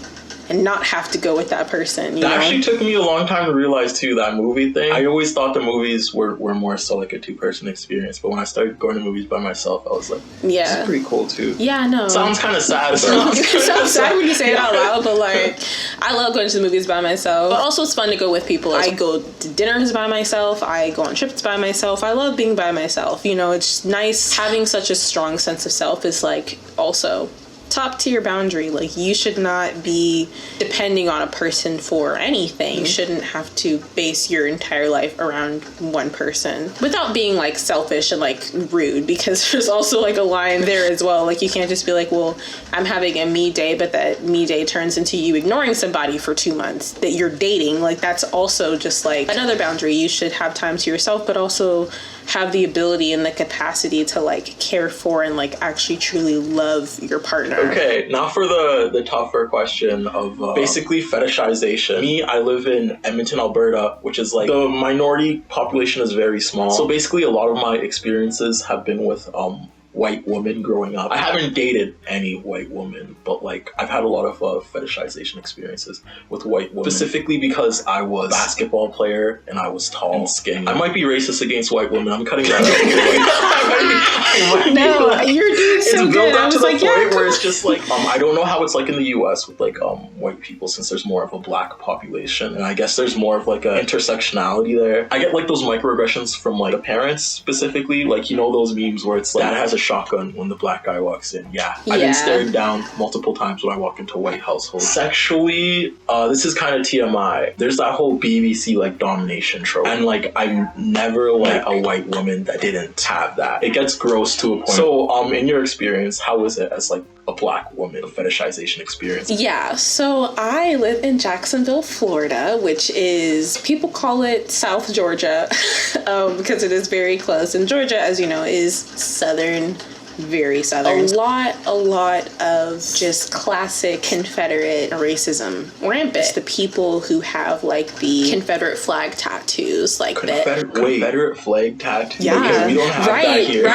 and not have to go with that person. You know? Actually took me a long time to realize too, that movie thing. I always thought the movies were more so like a two-person experience, but when I started going to movies by myself, I was like, yeah, this is pretty cool too. Yeah, no. Sounds kind of sad. It sounds sad when you say it out loud, but like, I love going to the movies by myself. But also it's fun to go with people. I go to dinners by myself. I go on trips by myself. I love being by myself. You know, it's nice having such a strong sense of self is like also top tier boundary. Like, you should not be depending on a person for anything. You shouldn't have to base your entire life around one person without being like selfish and like rude, because there's also like a line there as well. Like, you can't just be like, well, I'm having a me day, but that me day turns into you ignoring somebody for 2 months that you're dating. Like, that's also just like another boundary. You should have time to yourself, but also have the ability and the capacity to like care for and like actually truly love your partner. Okay, now for the tougher question of basically fetishization. Me, I live in Edmonton, Alberta, which is like the minority population is very small. So basically a lot of my experiences have been with white women growing up. I haven't dated any white woman, but like I've had a lot of fetishization experiences with white women, specifically because I was a basketball player and I was tall and skinny. I might be racist against white women. I'm cutting that out. No, you're doing so it's good. built I up to was the like, point yeah, where it's just like I don't know how it's like in the US with like white people, since there's more of a black population, and I guess there's more of like a intersectionality there. I get like those microaggressions from like the parents specifically, like, you know, those memes where it's like dad has a shotgun when the black guy walks in. I've been stared down multiple times when I walk into white households. Sexually, this is kind of TMI. There's that whole BBC like domination trope, and like I've never met a white woman that didn't have that. It gets gross to a point. So in your experience, how was it as like a black woman, a fetishization experience? Yeah, so I live in Jacksonville, Florida, which is, people call it South Georgia because it is very close. And Georgia, as you know, is southern, very southern. A lot of just classic Confederate racism rampant. It's the people who have like the Confederate flag tattoos, like Confederate flag tattoos. Yeah, okay, we don't have that here.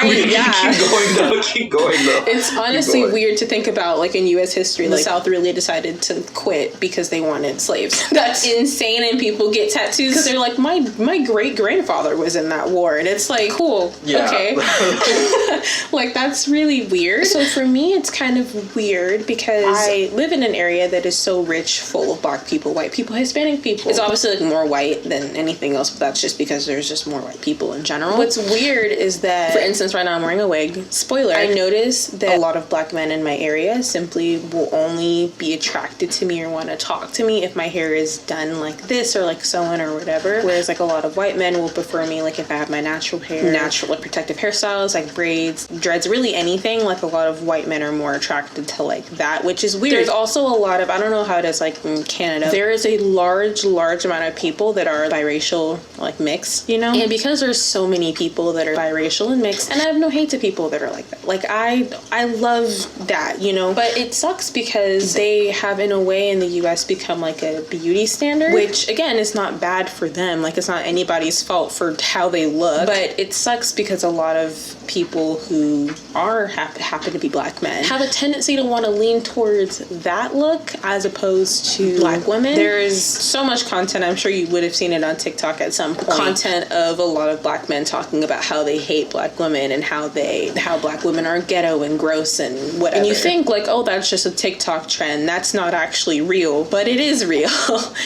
Keep going though. It's honestly weird to think about, like in U.S. history, the South really decided to quit because they wanted slaves. That's insane, and people get tattoos because they're like, my great grandfather was in that war, and it's like, cool, okay, like that's really weird. So for me, it's kind of weird because I live in an area that is so rich, full of black people, white people, Hispanic people. It's obviously like more white than anything else, but that's just because there's just more white people in general. What's weird is that, for instance, right now I'm wearing a wig. Spoiler, I noticed that a lot of black men in my area simply will only be attracted to me or want to talk to me if my hair is done like this or like sewn or whatever. Whereas like a lot of white men will prefer me like if I have my natural hair, natural like protective hairstyles like braids, dreads, really really anything, like a lot of white men are more attracted to like that, which is weird. There's also a lot of, I don't know how it is like in Canada, there is a large amount of people that are biracial, like mixed, you know? And because there's so many people that are biracial and mixed, and I have no hate to people that are like that. Like I love that, you know? But it sucks because they have in a way in the US become like a beauty standard, which again is not bad for them. Like it's not anybody's fault for how they look, but it sucks because a lot of people who are happen to be black men have a tendency to want to lean towards that look as opposed to black women. There's so much content, I'm sure you would have seen it on TikTok at some point, content of a lot of black men talking about how they hate black women and how black women are ghetto and gross and whatever. And you think like, oh, that's just a TikTok trend. That's not actually real, but it is real.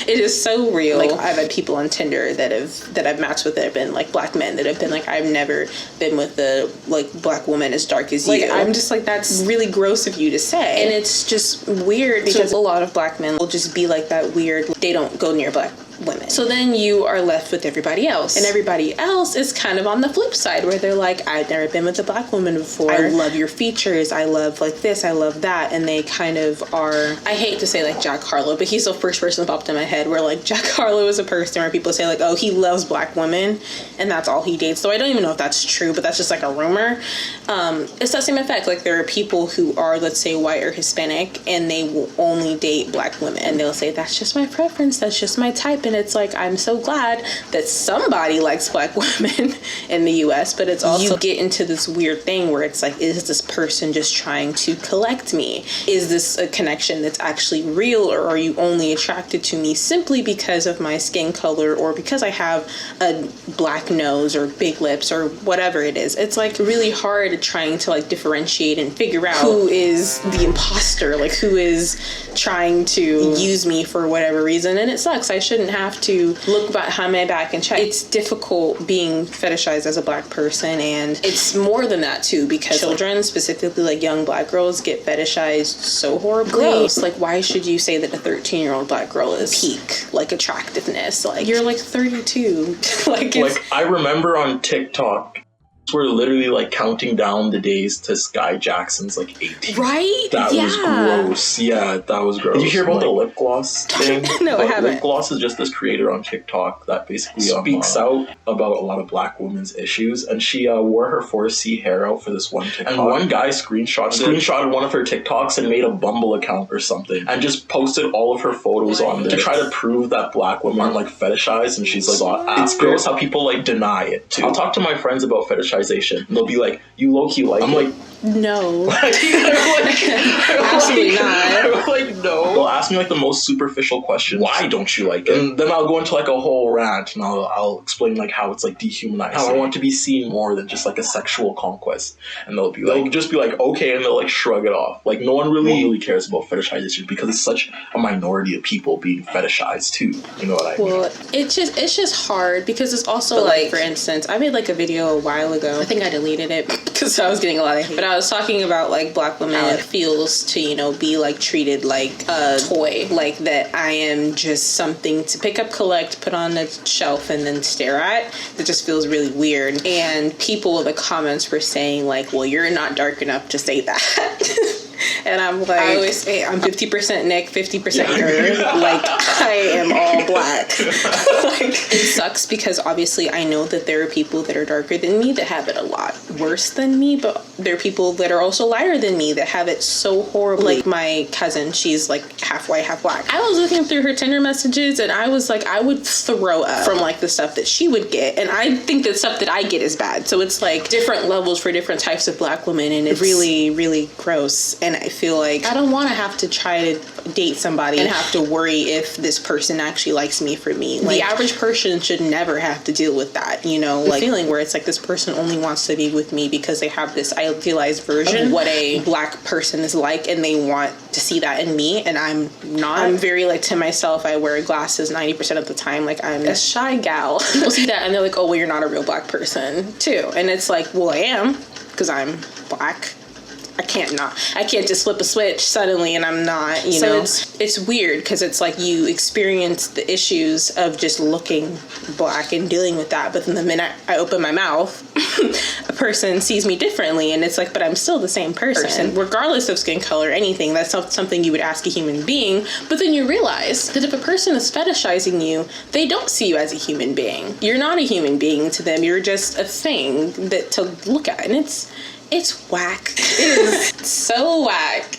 It is so real. Like I've had people on Tinder that I've matched with that have been like black men that have been like, I've never been with the like black woman as dark as you. I'm just like, that's really gross of you to say. And it's just weird because a lot of black men will just be like that weird, they don't go near black women. So then you are left with everybody else. And everybody else is kind of on the flip side where they're like, I've never been with a black woman before. I love your features. I love like this. I love that. And they kind of are, I hate to say like Jack Harlow, but he's the first person that popped in my head where like Jack Harlow is a person where people say like, oh, he loves black women and that's all he dates. So I don't even know if that's true, but that's just like a rumor. It's that same effect. Like there are people who are, let's say, white or Hispanic and they will only date black women and they'll say, that's just my preference. That's just my type. And it's like, I'm so glad that somebody likes black women in the US, but it's also, you get into this weird thing where it's like, is this person just trying to collect me? Is this a connection that's actually real, or are you only attracted to me simply because of my skin color or because I have a black nose or big lips or whatever it is? It's like really hard trying to like differentiate and figure out who is the imposter, like who is trying to use me for whatever reason. And it sucks. I shouldn't have to look behind my back and check. It's difficult being fetishized as a black person, and it's more than that too, because children, specifically like young black girls, get fetishized so horribly. Gross. Like, why should you say that a 13-year-old black girl is peak like attractiveness? Like, you're like 32. like I remember on TikTok, we're literally like counting down the days to Sky Jackson's like 18. Right? That was gross. Yeah, that was gross. Did you hear about the lip gloss thing? No, I haven't. Lip gloss is just this creator on TikTok that basically speaks out about a lot of black women's issues, and she wore her 4C hair out for this one TikTok. And one guy screenshotted one of her TikToks and made a Bumble account or something and just posted all of her photos on there to try to prove that black women aren't like fetishized, and she's like, it's gross how people like deny it too. I'll talk to my friends about fetishization and they'll be like, you low-key like I'm like, no. Absolutely not. I'm like, no. They'll ask me like the most superficial questions. Why don't you like it? And then I'll go into like a whole rant and I'll explain like how it's like dehumanizing. How I want to be seen more than just like a sexual conquest. And they'll just be like, okay, and they'll like shrug it off. Like no one really cares about fetishization because it's such a minority of people being fetishized too. You know what I mean? Well, it's just hard because it's also like, for instance, I made like a video a while ago. I think I deleted it because I was getting a lot of hate. But I was talking about like black women, how it feels to, you know, be like treated like a toy, like that I am just something to pick up, collect, put on the shelf, and then stare at. That just feels really weird. And people in the comments were saying like, well, you're not dark enough to say that. And I'm like, I always say I'm 50% Nick, 50% girl. Like, I am all black. Like, it sucks because obviously I know that there are people that are darker than me that have it a lot worse than me, but there are people that are also lighter than me that have it so horribly. Like my cousin, she's like half white, half black. I was looking through her Tinder messages and I was like, I would throw up from like the stuff that she would get. And I think the stuff that I get is bad. So it's like different levels for different types of black women, and it's really, really gross. And I feel like I don't want to have to try to date somebody and have to worry if this person actually likes me for me. Like, the average person should never have to deal with that, you know, like feeling where it's like this person only wants to be with me because they have this idealized version of what a black person is like, and they want to see that in me, and I'm not. I'm very like to myself, I wear glasses 90% of the time. Like, I'm a shy gal. People see that and they're like, oh, well, you're not a real black person too. And it's like, well, I am, because I'm black. I can't just flip a switch suddenly and I'm not, you know. It's weird because it's like you experience the issues of just looking black and dealing with that, but then the minute I open my mouth, a person sees me differently, and it's like, but I'm still the same person, regardless of skin color, anything. That's not something you would ask a human being. But then you realize that if a person is fetishizing you, they don't see you as a human being. You're not a human being to them. You're just a thing that to look at, and it's whack. It is so whack.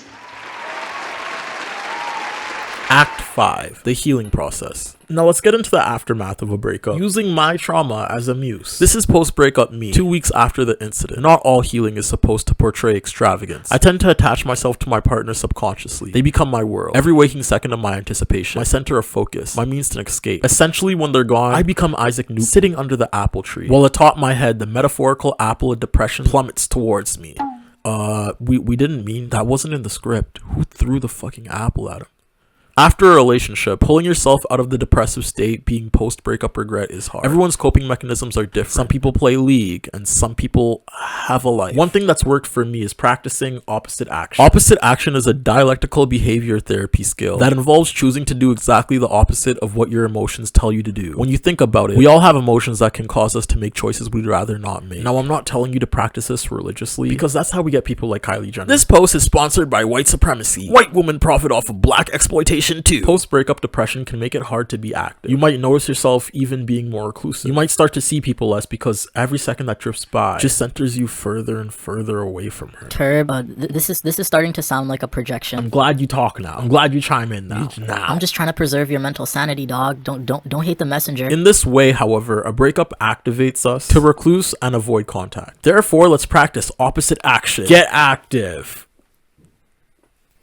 Act 5, the healing process. Now let's get into the aftermath of a breakup, using my trauma as a muse. This is post-breakup me, 2 weeks after the incident. Not all healing is supposed to portray extravagance. I tend to attach myself to my partner subconsciously. They become my world, every waking second of my anticipation, my center of focus, my means to escape. Essentially, when they're gone, I become Isaac Newton sitting under the apple tree, while atop my head, the metaphorical apple of depression plummets towards me. We didn't mean, that wasn't in the script. Who threw the fucking apple at him? After a relationship, pulling yourself out of the depressive state, being post-breakup regret is hard. Everyone's coping mechanisms are different. Some people play League, and some people have a life. One thing that's worked for me is practicing opposite action. Opposite action is a dialectical behavior therapy skill that involves choosing to do exactly the opposite of what your emotions tell you to do. When you think about it, we all have emotions that can cause us to make choices we'd rather not make. Now, I'm not telling you to practice this religiously, because that's how we get people like Kylie Jenner. This post is sponsored by white supremacy. White women profit off of black exploitation too. Post-breakup depression can make it hard to be active. You might notice yourself even being more reclusive. You might start to see people less because every second that drifts by just centers you further and further away from her. Turb, this is starting to sound like a projection. I'm glad you talk now. I'm glad you chime in now. I'm just trying to preserve your mental sanity, dog. Don't hate the messenger. In this way, however, a breakup activates us to recluse and avoid contact. Therefore, let's practice opposite action. Get active.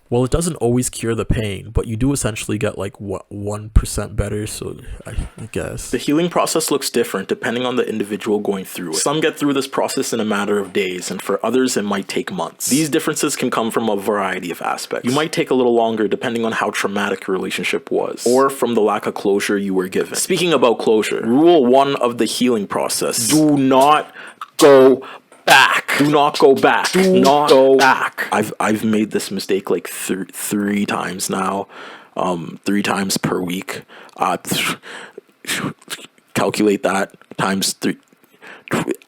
Well, it doesn't always cure the pain, but you do essentially get like, what, 1% better, so I guess. The healing process looks different depending on the individual going through it. Some get through this process in a matter of days, and for others it might take months. These differences can come from a variety of aspects. You might take a little longer depending on how traumatic your relationship was, or from the lack of closure you were given. Speaking about closure, rule 1 of the healing process: do not go back. Do not go back. Do not go back. I've made this mistake like three times now. 3 times per week. Calculate that times 3.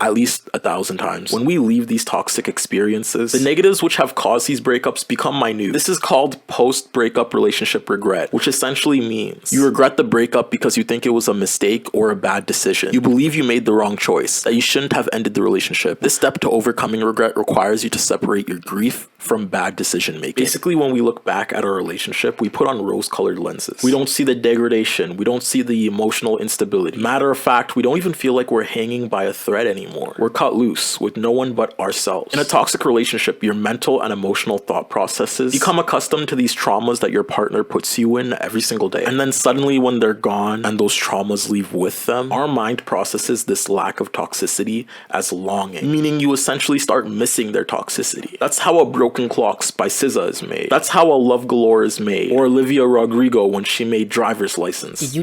At least 1,000 times. When we leave these toxic experiences, the negatives which have caused these breakups become minute. This is called post-breakup relationship regret, which essentially means you regret the breakup because you think it was a mistake or a bad decision. You believe you made the wrong choice, that you shouldn't have ended the relationship. This step to overcoming regret requires you to separate your grief from bad decision making. Basically, when we look back at our relationship, we put on rose-colored lenses. We don't see the degradation. We don't see the emotional instability. Matter of fact, we don't even feel like we're hanging by a thread anymore. We're cut loose with no one but ourselves. In a toxic relationship, your mental and emotional thought processes become accustomed to these traumas that your partner puts you in every single day. And then suddenly when they're gone and those traumas leave with them, our mind processes this lack of toxicity as longing, meaning you essentially start missing their toxicity. That's how a Broken Clocks by SZA is made. That's how a Love Galore is made. Or Olivia Rodrigo when she made Driver's License. Did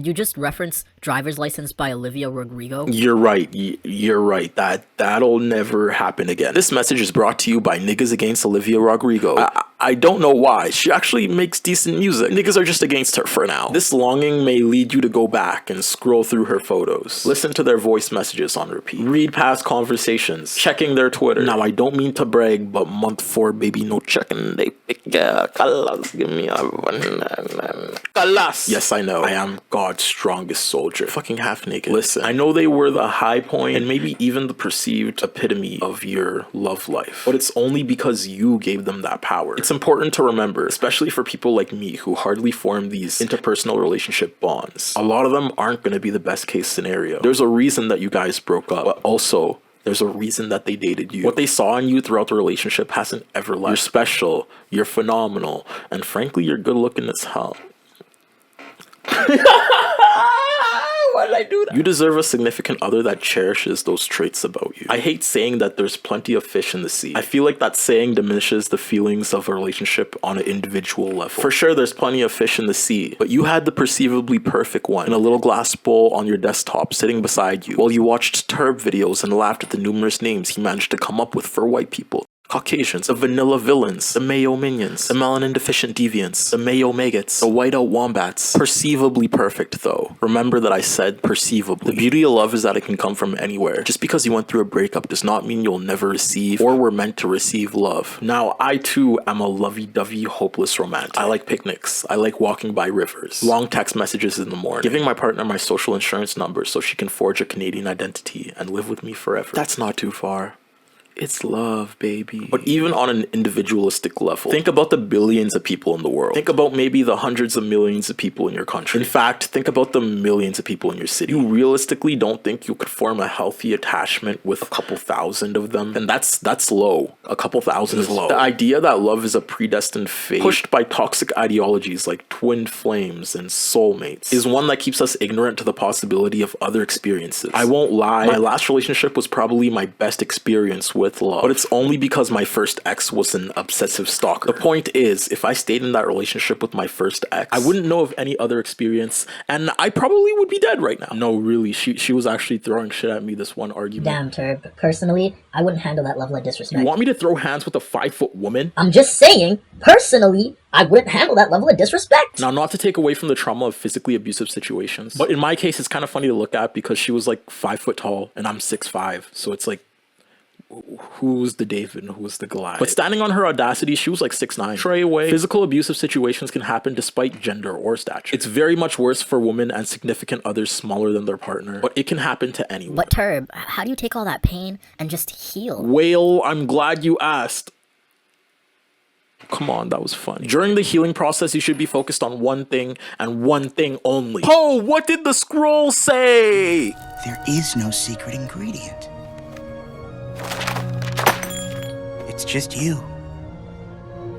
you just reference Driver's License by Olivia Rodrigo? You're right. You're right. That'll never happen again. This message is brought to you by Niggas Against Olivia Rodrigo. I don't know why. She actually makes decent music. Niggas are just against her for now. This longing may lead you to go back and scroll through her photos. Listen to their voice messages on repeat. Read past conversations. Checking their Twitter. Now, I don't mean to brag, but month 4, baby, no checking. They pick Kalas. Give me a Kalas. Yes, I know. I am God's strongest soldier. Fucking half naked. Listen, I know they were the high point and maybe even the perceived epitome of your love life, but it's only because you gave them that power. It's important to remember, especially for people like me who hardly form these interpersonal relationship bonds. A lot of them aren't going to be the best case scenario. There's a reason that you guys broke up, but also there's a reason that they dated you. What they saw in you throughout the relationship hasn't ever left. You're special, you're phenomenal, and frankly, you're good looking as hell. Why did I do that? You deserve a significant other that cherishes those traits about you. I hate saying that there's plenty of fish in the sea. I feel like that saying diminishes the feelings of a relationship on an individual level. For sure, there's plenty of fish in the sea, but you had the perceivably perfect one in a little glass bowl on your desktop sitting beside you while you watched Turb videos and laughed at the numerous names he managed to come up with for white people. Caucasians, the vanilla villains, the mayo minions, the melanin deficient deviants, the mayo maggots, the whiteout wombats. Perceivably perfect though. Remember that I said perceivably. The beauty of love is that it can come from anywhere. Just because you went through a breakup does not mean you'll never receive or were meant to receive love. Now, I too am a lovey-dovey, hopeless romantic. I like picnics. I like walking by rivers. Long text messages in the morning. Giving my partner my social insurance number so she can forge a Canadian identity and live with me forever. That's not too far. It's love, baby. But even on an individualistic level, think about the billions of people in the world. Think about maybe the hundreds of millions of people in your country. In fact, think about the millions of people in your city. You realistically don't think you could form a healthy attachment with a couple thousand of them? And that's low. A couple thousand is low. The idea that love is a predestined fate, pushed by toxic ideologies like twin flames and soulmates, is one that keeps us ignorant to the possibility of other experiences. I won't lie, my last relationship was probably my best experience with love, but it's only because my first ex was an obsessive stalker. The point is, if I stayed in that relationship with my first ex, I wouldn't know of any other experience, and I probably would be dead right now. No, really, she was actually throwing shit at me this one argument. Damn, Turb. Personally, I wouldn't handle that level of disrespect. You want me to throw hands with a 5-foot woman? I'm just saying, personally, I wouldn't handle that level of disrespect. Now, not to take away from the trauma of physically abusive situations, but in my case, it's kind of funny to look at because she was like 5 foot tall and I'm 6'5", so it's like, who's the David and who's the Goliath? But standing on her audacity, she was like 6'9". Tray away, physical abusive situations can happen despite gender or stature. It's very much worse for women and significant others smaller than their partner, but it can happen to anyone. But Turb, how do you take all that pain and just heal? Well, I'm glad you asked. Come on, that was fun. During the healing process, you should be focused on one thing and one thing only. Oh, what did the scroll say? There is no secret ingredient. It's just you.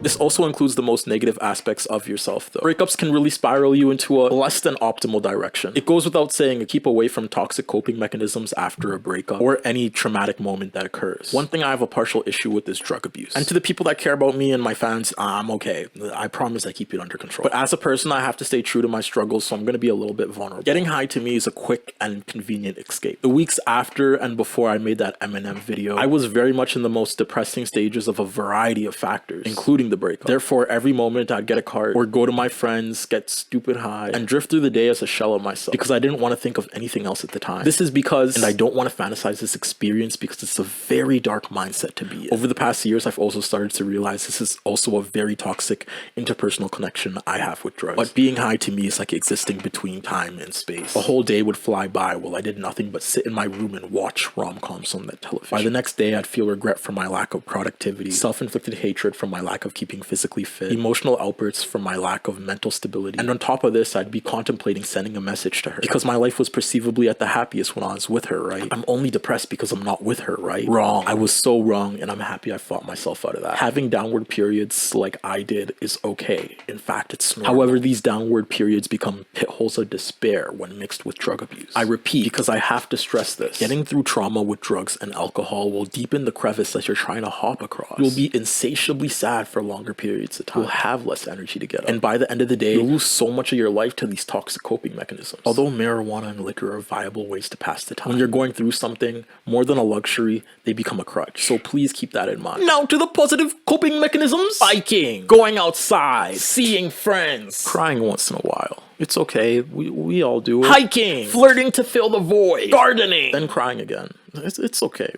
This also includes the most negative aspects of yourself, though. Breakups can really spiral you into a less than optimal direction. It goes without saying to keep away from toxic coping mechanisms after a breakup or any traumatic moment that occurs. One thing I have a partial issue with is drug abuse. And to the people that care about me and my fans, I'm okay. I promise I keep it under control. But as a person, I have to stay true to my struggles, so I'm gonna be a little bit vulnerable. Getting high to me is a quick and convenient escape. The weeks after and before I made that Eminem video, I was very much in the most depressing stages of a variety of factors, including the breakup. Therefore, every moment I'd get a cart or go to my friends, get stupid high, and drift through the day as a shell of myself because I didn't want to think of anything else at the time. This is because, and I don't want to fantasize this experience because it's a very dark mindset to be in. Over the past years, I've also started to realize this is also a very toxic interpersonal connection I have with drugs. But being high to me is like existing between time and space. A whole day would fly by while I did nothing but sit in my room and watch rom-coms on that television. By the next day, I'd feel regret for my lack of productivity, self-inflicted hatred from my lack of keeping physically fit, emotional outbursts from my lack of mental stability, and on top of this, I'd be contemplating sending a message to her because my life was perceivably at the happiest when I was with her, right? I'm only depressed because I'm not with her, right? Wrong. I was so wrong, and I'm happy I fought myself out of that. Having downward periods like I did is okay. In fact, it's normal. However, these downward periods become pit holes of despair when mixed with drug abuse. I repeat, because I have to stress this, getting through trauma with drugs and alcohol will deepen the crevice that you're trying to hop across. You'll be insatiably sad for longer periods of time. You'll have less energy to get up. And by the end of the day, you'll lose so much of your life to these toxic coping mechanisms. Although marijuana and liquor are viable ways to pass the time, when you're going through something more than a luxury, they become a crutch. So please keep that in mind. Now to the positive coping mechanisms. Biking, going outside, seeing friends, crying once in a while. It's okay, we all do it. Hiking, flirting to fill the void, gardening, then crying again. It's okay.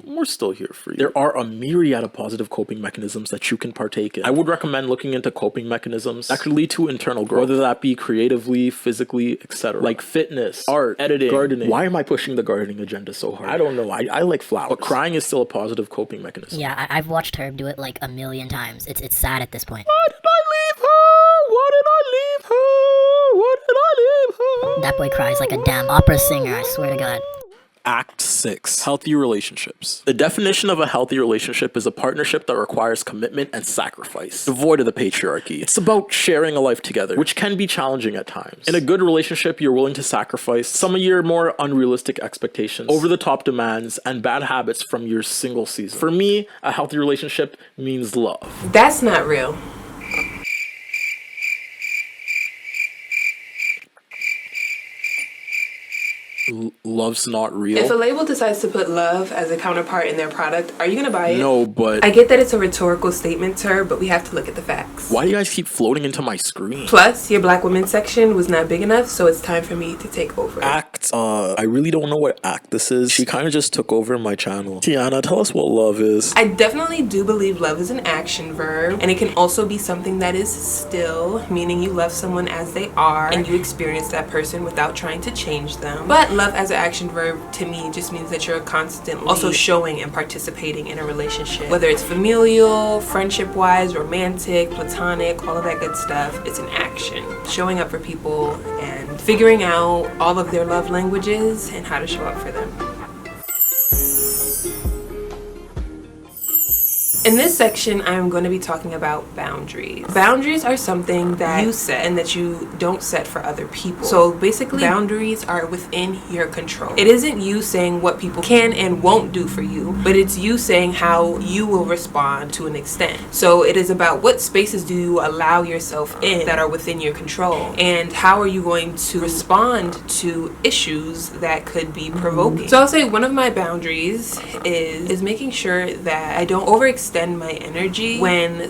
We're still here for you. There are a myriad of positive coping mechanisms that you can partake in. I would recommend looking into coping mechanisms that could lead to internal growth, whether that be creatively, physically, etc. Like fitness, art, editing, gardening. Why am I pushing the gardening agenda so hard? I don't know. I like flowers. But crying is still a positive coping mechanism. Yeah, I've watched her do it like a million times. It's sad at this point. Why did I leave her? Why did I leave her? Why did I leave her? That boy cries like a damn opera singer, I swear to God. Act 6. Healthy relationships. The definition of a healthy relationship is a partnership that requires commitment and sacrifice, devoid of the patriarchy. It's about sharing a life together, which can be challenging at times. In a good relationship, you're willing to sacrifice some of your more unrealistic expectations, over-the-top demands, and bad habits from your single season. For me, a healthy relationship means love. That's not real. Love's not real. If a label decides to put love as a counterpart in their product, are you gonna buy it? No, but I get that it's a rhetorical statement, sir, but we have to look at the facts. why do you guys keep floating into my screen? Plus, your black women section was not big enough, so it's time for me to take over. Act, I really don't know what act this is. She kind of just took over my channel. Tiana, tell us what love is. I definitely do believe love is an action verb, and it can also be something that is still, meaning you love someone as they are, and you experience that person without trying to change them. But love as an action verb to me just means that you're constantly also showing and participating in a relationship, whether it's familial, friendship wise, romantic, platonic, all of that good stuff. It's an action, showing up for people and figuring out all of their love languages and how to show up for them. In this section, I'm going to be talking about boundaries. Boundaries are something that you set and that you don't set for other people. So basically, boundaries are within your control. It isn't you saying what people can and won't do for you, but it's you saying how you will respond to an extent. So it is about what spaces do you allow yourself in that are within your control, and how are you going to respond to issues that could be provoking. So I'll say one of my boundaries is making sure that I don't overextend my energy when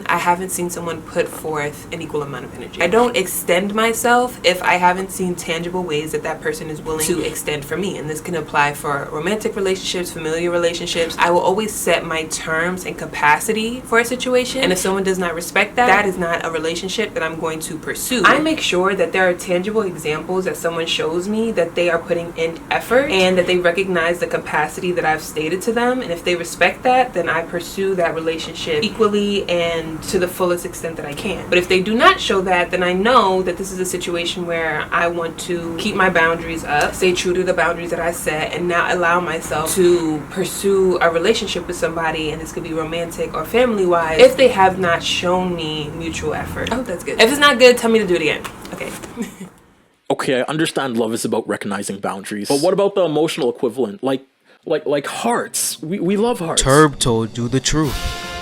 I haven't seen someone put forth an equal amount of energy. I don't extend myself if I haven't seen tangible ways that that person is willing to extend for me. And this can apply for romantic relationships, familiar relationships. I will always set my terms and capacity for a situation. And if someone does not respect that, that is not a relationship that I'm going to pursue. I make sure that there are tangible examples that someone shows me that they are putting in effort and that they recognize the capacity that I've stated to them. And if they respect that, then I pursue that relationship equally and to the fullest extent that I can. But if they do not show that, then I know that this is a situation where I want to keep my boundaries up, stay true to the boundaries that I set, and not allow myself to pursue a relationship with somebody, and this could be romantic or family wise, if they have not shown me mutual effort. I hope that's good. If it's not good, tell me to do it again. Okay. Okay, I understand love is about recognizing boundaries, but what about the emotional equivalent? Like hearts. We love hearts. Turb told you the truth,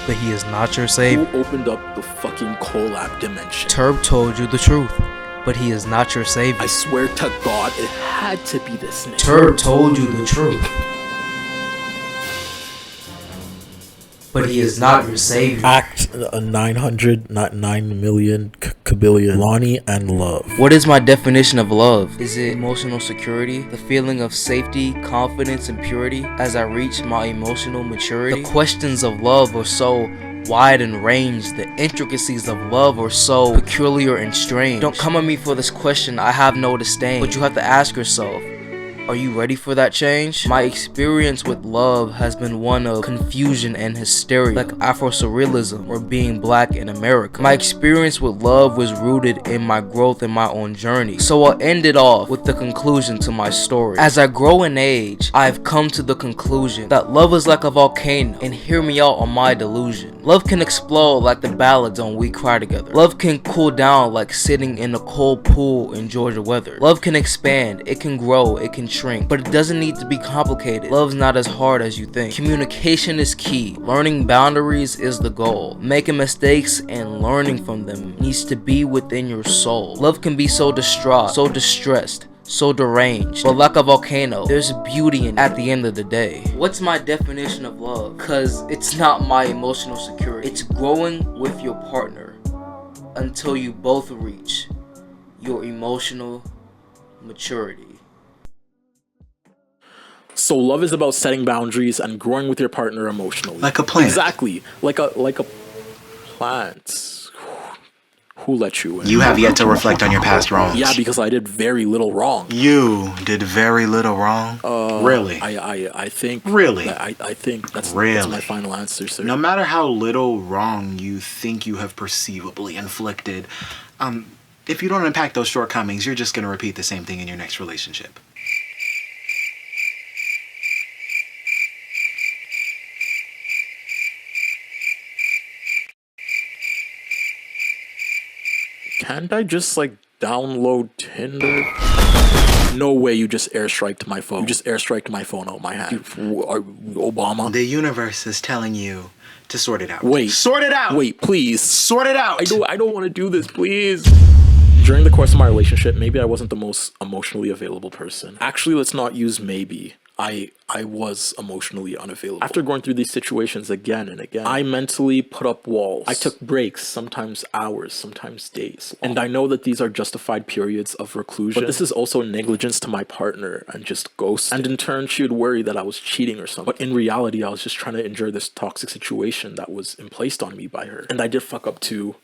but he is not your savior. Who opened up the fucking collab dimension? Turb told you the truth, but he is not your savior. I swear to God, it had to be this nigga. Turb told you the truth, but he is not your savior. Act 900, not 9 million, kabillion. Lonnie and Love. What is my definition of love? Is it emotional security? The feeling of safety, confidence, and purity as I reach my emotional maturity? The questions of love are so wide and range. The intricacies of love are so peculiar and strange. Don't come at me for this question, I have no disdain. But you have to ask yourself, are you ready for that change? My experience with love has been one of confusion and hysteria, like Afro-surrealism or being black in America. My experience with love was rooted in my growth and my own journey. So I'll end it off with the conclusion to my story. As I grow in age, I've come to the conclusion that love is like a volcano, and hear me out on my delusion. Love can explode like the ballads on We Cry Together. Love can cool down like sitting in a cold pool in Georgia weather. Love can expand, it can grow, it can shrink, but it doesn't need to be complicated. Love's not as hard as you think. Communication is key. Learning boundaries is the goal. Making mistakes and learning from them needs to be within your soul. Love can be so distraught, so distressed, so deranged, but like a volcano, there's beauty in at the end of the day. What's my definition of love? Cause it's not my emotional security. It's growing with your partner until you both reach your emotional maturity. So love is about setting boundaries and growing with your partner emotionally. Like a plant. Exactly. Like a plant. Who let you in? You have yet to reflect on your past wrongs. Yeah, because I did very little wrong. You did very little wrong? Really? I think... Really? I think that's my final answer, sir. No matter how little wrong you think you have perceivably inflicted, if you don't unpack those shortcomings, you're just going to repeat the same thing in your next relationship. Can't I just, like, download Tinder? No way you just airstriked my phone. You just airstriked my phone out my hand. Obama? The universe is telling you to sort it out. Wait. Sort it out! Wait, please. Sort it out! I don't want to do this, please. During the course of my relationship, maybe I wasn't the most emotionally available person. Actually, let's not use maybe. I was emotionally unavailable. After going through these situations again and again, I mentally put up walls. I took breaks, sometimes hours, sometimes days. And I know that these are justified periods of reclusion, but this is also negligence to my partner and just ghost. And in turn, she would worry that I was cheating or something. But in reality, I was just trying to endure this toxic situation that was placed on me by her. And I did fuck up too.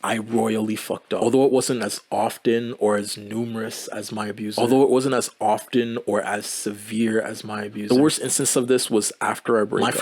I royally fucked up. Although it wasn't as often or as numerous as my abuser. Although it wasn't as often or as severe as my abuser. The worst instance of this was after our breakup.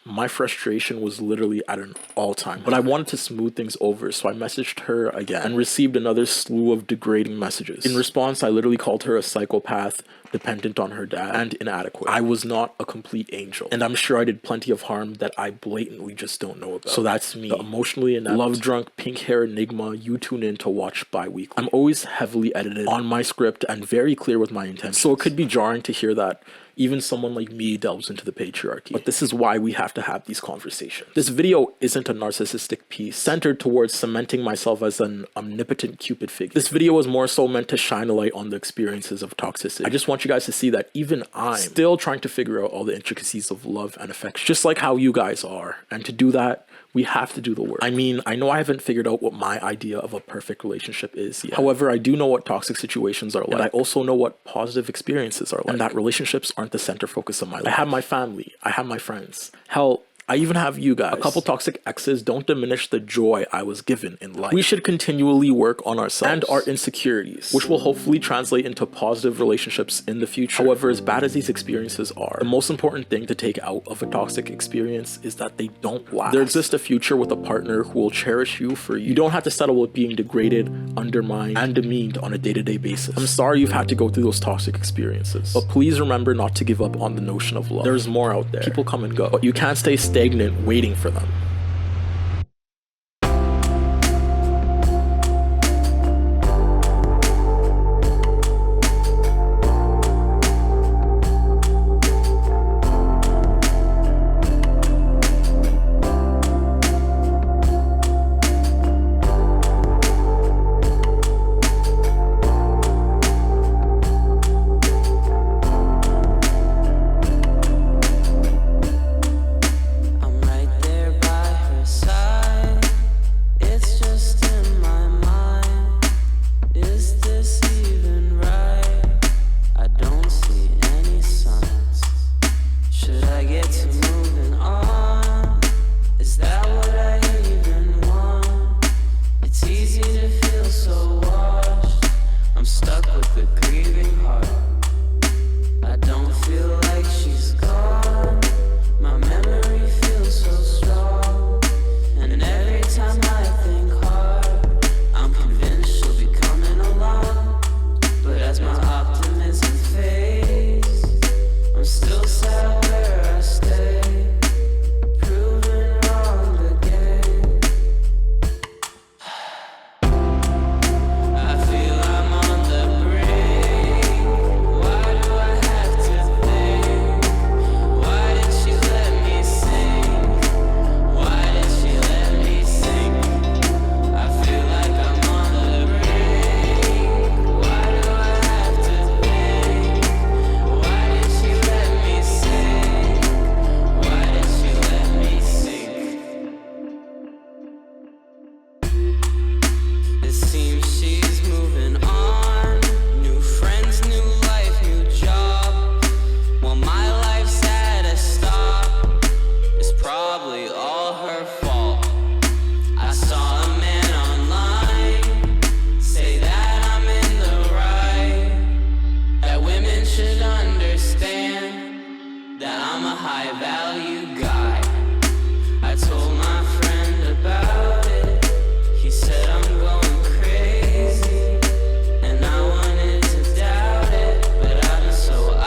My frustration was literally at an all-time. But I wanted to smooth things over, so I messaged her again and received another slew of degrading messages. In response, I literally called her a psychopath, dependent on her dad, and inadequate. I was not a complete angel, and I'm sure I did plenty of harm that I blatantly just don't know about. So that's me, the emotionally inept, love-drunk, pink-hair enigma you tune in to watch bi-weekly. I'm always heavily edited on my script and very clear with my intentions, so it could be jarring to hear that even someone like me delves into the patriarchy. But this is why we have to have these conversations. This video isn't a narcissistic piece centered towards cementing myself as an omnipotent Cupid figure. This video is more so meant to shine a light on the experiences of toxicity. I just want you guys to see that even I'm still trying to figure out all the intricacies of love and affection, just like how you guys are. And to do that, we have to do the work. I mean, I know I haven't figured out what my idea of a perfect relationship is yet. However, I do know what toxic situations are like. And I also know what positive experiences are like. And that relationships aren't the center focus of my life. I have my family. I have my friends. Hell, I even have you guys. A couple toxic exes don't diminish the joy I was given in life. We should continually work on ourselves and our insecurities, which will hopefully translate into positive relationships in the future. However, as bad as these experiences are, the most important thing to take out of a toxic experience is that they don't last. There exists a future with a partner who will cherish you for you. You don't have to settle with being degraded, undermined, and demeaned on a day-to-day basis. I'm sorry you've had to go through those toxic experiences, but please remember not to give up on the notion of love. There's more out there. People come and go, but you can't stay stagnant waiting for them.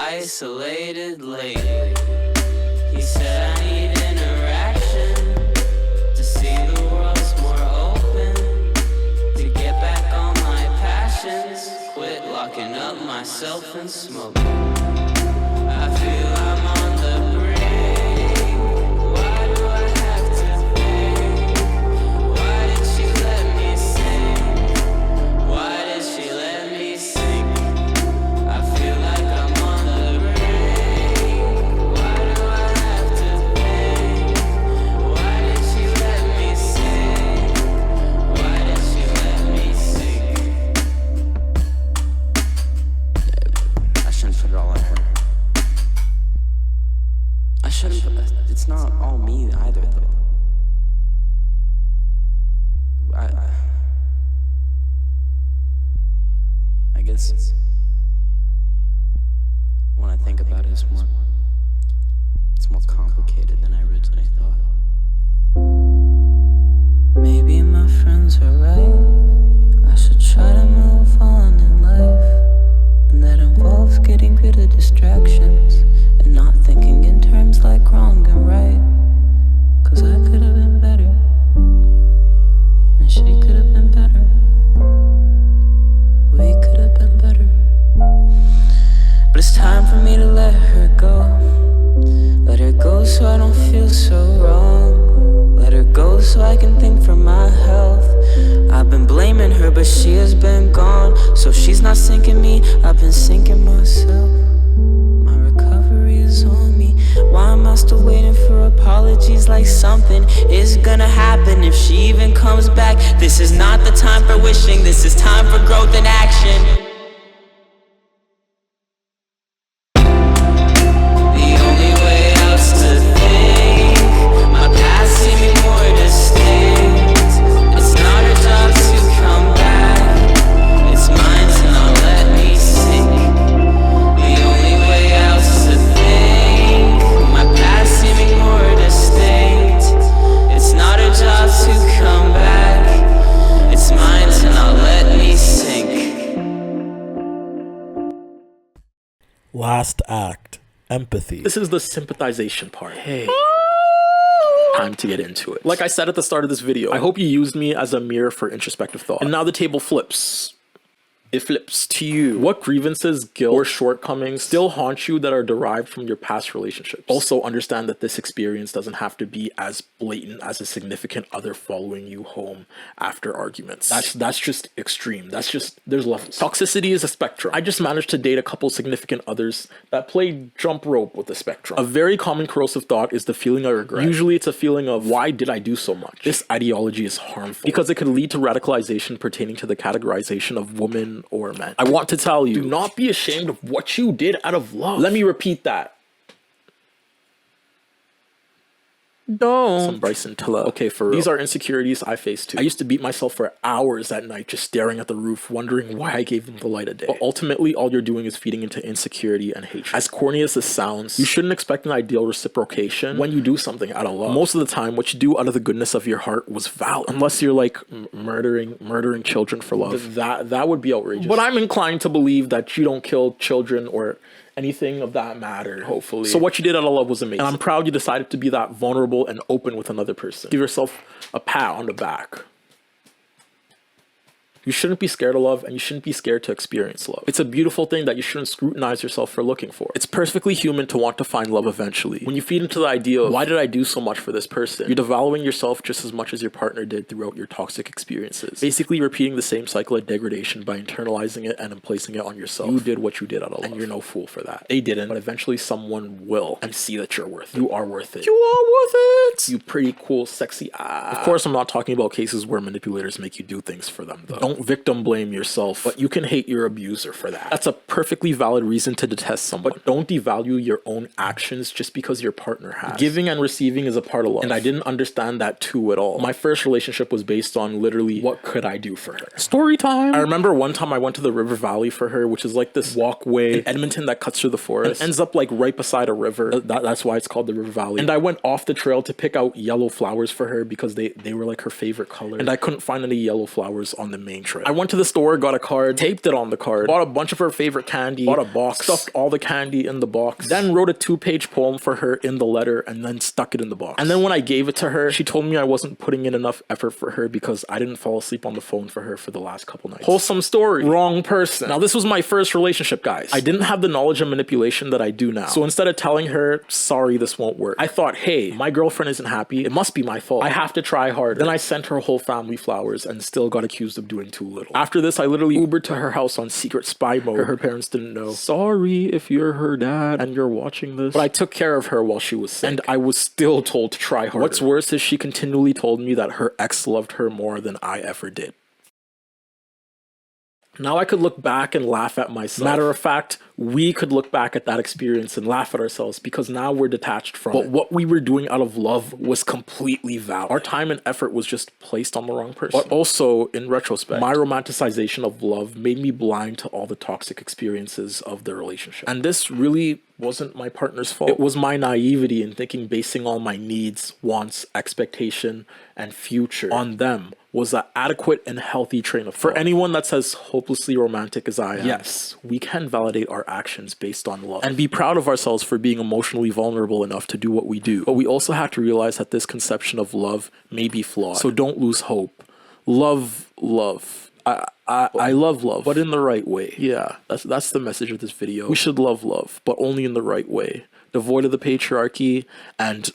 Isolated lately. He said I need interaction to see the world's more open, to get back on my passions, quit locking up myself and smoking. I feel I'm on the brink. Why do I have to think? Why did she let me sing? Why is it's more complicated than I originally thought. Maybe my friends are right. I should try to move on in life, and that involves getting rid of distractions and not thinking in terms like wrong and right. 'Cause I could have been better, and she could have been better. We could have been better. But it's time for me to let her go. Let her go so I don't feel so wrong. Let her go so I can think for my health. I've been blaming her, but she has been gone. So she's not sinking me, I've been sinking myself. My recovery is on me. Why am I still waiting for apologies like something is gonna happen if she even comes back? This is not the time for wishing, this is time for growth and action. The only way out is to think. My past seeming more distinct. It's not her job to come back. It's mine to not let me sink. The only way out is to think. My past seeming more distinct. It's not her job to come back. It's mine to not let me sink. Last act, empathy. This is the sympathization part. Hey. Time to get into it. Like I said at the start of this video, I hope you used me as a mirror for introspective thought. And now the table flips. It flips to you. What grievances, guilt, or shortcomings still haunt you that are derived from your past relationships? Also understand that this experience doesn't have to be as blatant as a significant other following you home after arguments. That's just extreme. That's just, there's levels. Toxicity is a spectrum. I just managed to date a couple significant others that play jump rope with the spectrum. A very common corrosive thought is the feeling of regret. Usually it's a feeling of, why did I do so much? This ideology is harmful because it could lead to radicalization pertaining to the categorization of women or men. I want to tell you, do not be ashamed of what you did out of love. Let me repeat that. Don't. Some Bryson Tiller. Okay, for real. These are insecurities I face too. I used to beat myself for hours at night just staring at the roof, wondering why I gave them the light of day. But ultimately, all you're doing is feeding into insecurity and hatred. As corny as this sounds, you shouldn't expect an ideal reciprocation when you do something out of love. Most of the time, what you do out of the goodness of your heart was valid. Unless you're like murdering children for love. That would be outrageous. But I'm inclined to believe that you don't kill children or anything of that matter, hopefully. So what you did out of love was amazing. And I'm proud you decided to be that vulnerable and open with another person. Give yourself a pat on the back. You shouldn't be scared of love, and you shouldn't be scared to experience love. It's a beautiful thing that you shouldn't scrutinize yourself for looking for. It's perfectly human to want to find love eventually. When you feed into the idea of, why did I do so much for this person? You're devaluing yourself just as much as your partner did throughout your toxic experiences. Basically repeating the same cycle of degradation by internalizing it and placing it on yourself. You did what you did out of love, and you're no fool for that. They didn't, but eventually someone will, and see that you're worth it. You are worth it. You are worth it! You pretty cool, sexy Of course, I'm not talking about cases where manipulators make you do things for them, though. Don't victim blame yourself, but you can hate your abuser for that. That's a perfectly valid reason to detest someone, but don't devalue your own actions just because your partner has. Giving and receiving is a part of love, and I didn't understand that too at all. My first relationship was based on literally, what could I do for her? Story time! I remember one time I went to the River Valley for her, which is like this walkway in Edmonton that cuts through the forest, and ends up like right beside a river. That's why it's called the River Valley. And I went off the trail to pick out yellow flowers for her because they were like her favorite color, and I couldn't find any yellow flowers on the main trail. I went to the store, got a card, taped it on the card, bought a bunch of her favorite candy, bought a box, stuffed all the candy in the box, then wrote a 2-page poem for her in the letter, and then stuck it in the box. And then when I gave it to her, she told me I wasn't putting in enough effort for her because I didn't fall asleep on the phone for her for the last couple nights. Wholesome story. Wrong person. Now, this was my first relationship, guys. I didn't have the knowledge of manipulation that I do now. So instead of telling her, sorry, this won't work, I thought, hey, my girlfriend isn't happy. It must be my fault. I have to try harder. Then I sent her whole family flowers and still got accused of doing too little. After this, I literally Ubered to her house on secret spy mode. Her parents didn't know. Sorry if you're her dad and you're watching this, but I took care of her while she was sick, and I was still told to try harder. What's worse is she continually told me that her ex loved her more than I ever did. Now I could look back and laugh at myself. Matter of fact, we could look back at that experience and laugh at ourselves because now we're detached from it. But what we were doing out of love was completely valid. Our time and effort was just placed on the wrong person. But also, in retrospect, my romanticization of love made me blind to all the toxic experiences of the relationship. And this really wasn't my partner's fault. It was my naivety in thinking basing all my needs, wants, expectation, and future on them was an adequate and healthy train of thought. For anyone that's as hopelessly romantic as I am, yes, we can validate our actions based on love and be proud of ourselves for being emotionally vulnerable enough to do what we do. But we also have to realize that this conception of love may be flawed. So don't lose hope. Love. I love love, but in the right way. Yeah, that's the message of this video. We should love, but only in the right way. Devoid of the patriarchy and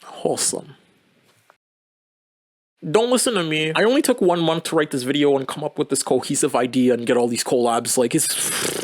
wholesome. Don't listen to me. I only took 1 month to write this video and come up with this cohesive idea and get all these collabs. Like,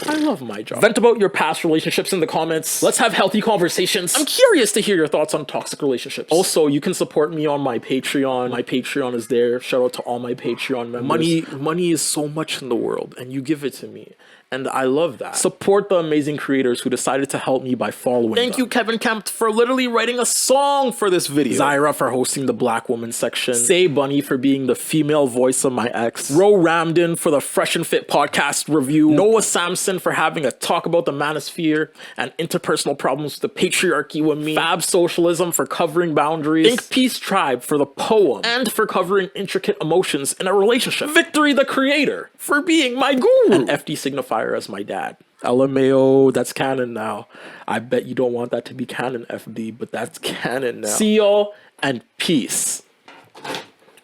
I love my job. Vent about your past relationships in the comments. Let's have healthy conversations. I'm curious to hear your thoughts on toxic relationships. Also, you can support me on my Patreon. My Patreon is there. Shout out to all my Patreon members. Money is so much in the world, and you give it to me. And I love that. Support the amazing creators who decided to help me by following Thank you, Kempt, for literally writing a song for this video. Zyra for hosting the Black Woman section. Say Bunny for being the female voice of my ex. Ro Ramden for the Fresh and Fit podcast review. Noah Samson for having a talk about the Manosphere and interpersonal problems with the patriarchy with me. Fab Socialism for covering boundaries. Think Peace Tribe for the poem and for covering intricate emotions in a relationship. Victory the Creator for being my guru. And FD Signifier as my dad. LMAO, that's canon now. I bet you don't want that to be canon, FD, but that's canon now. See y'all and peace.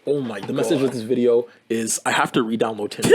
Oh my God. The message of this video is I have to re-download Tinder.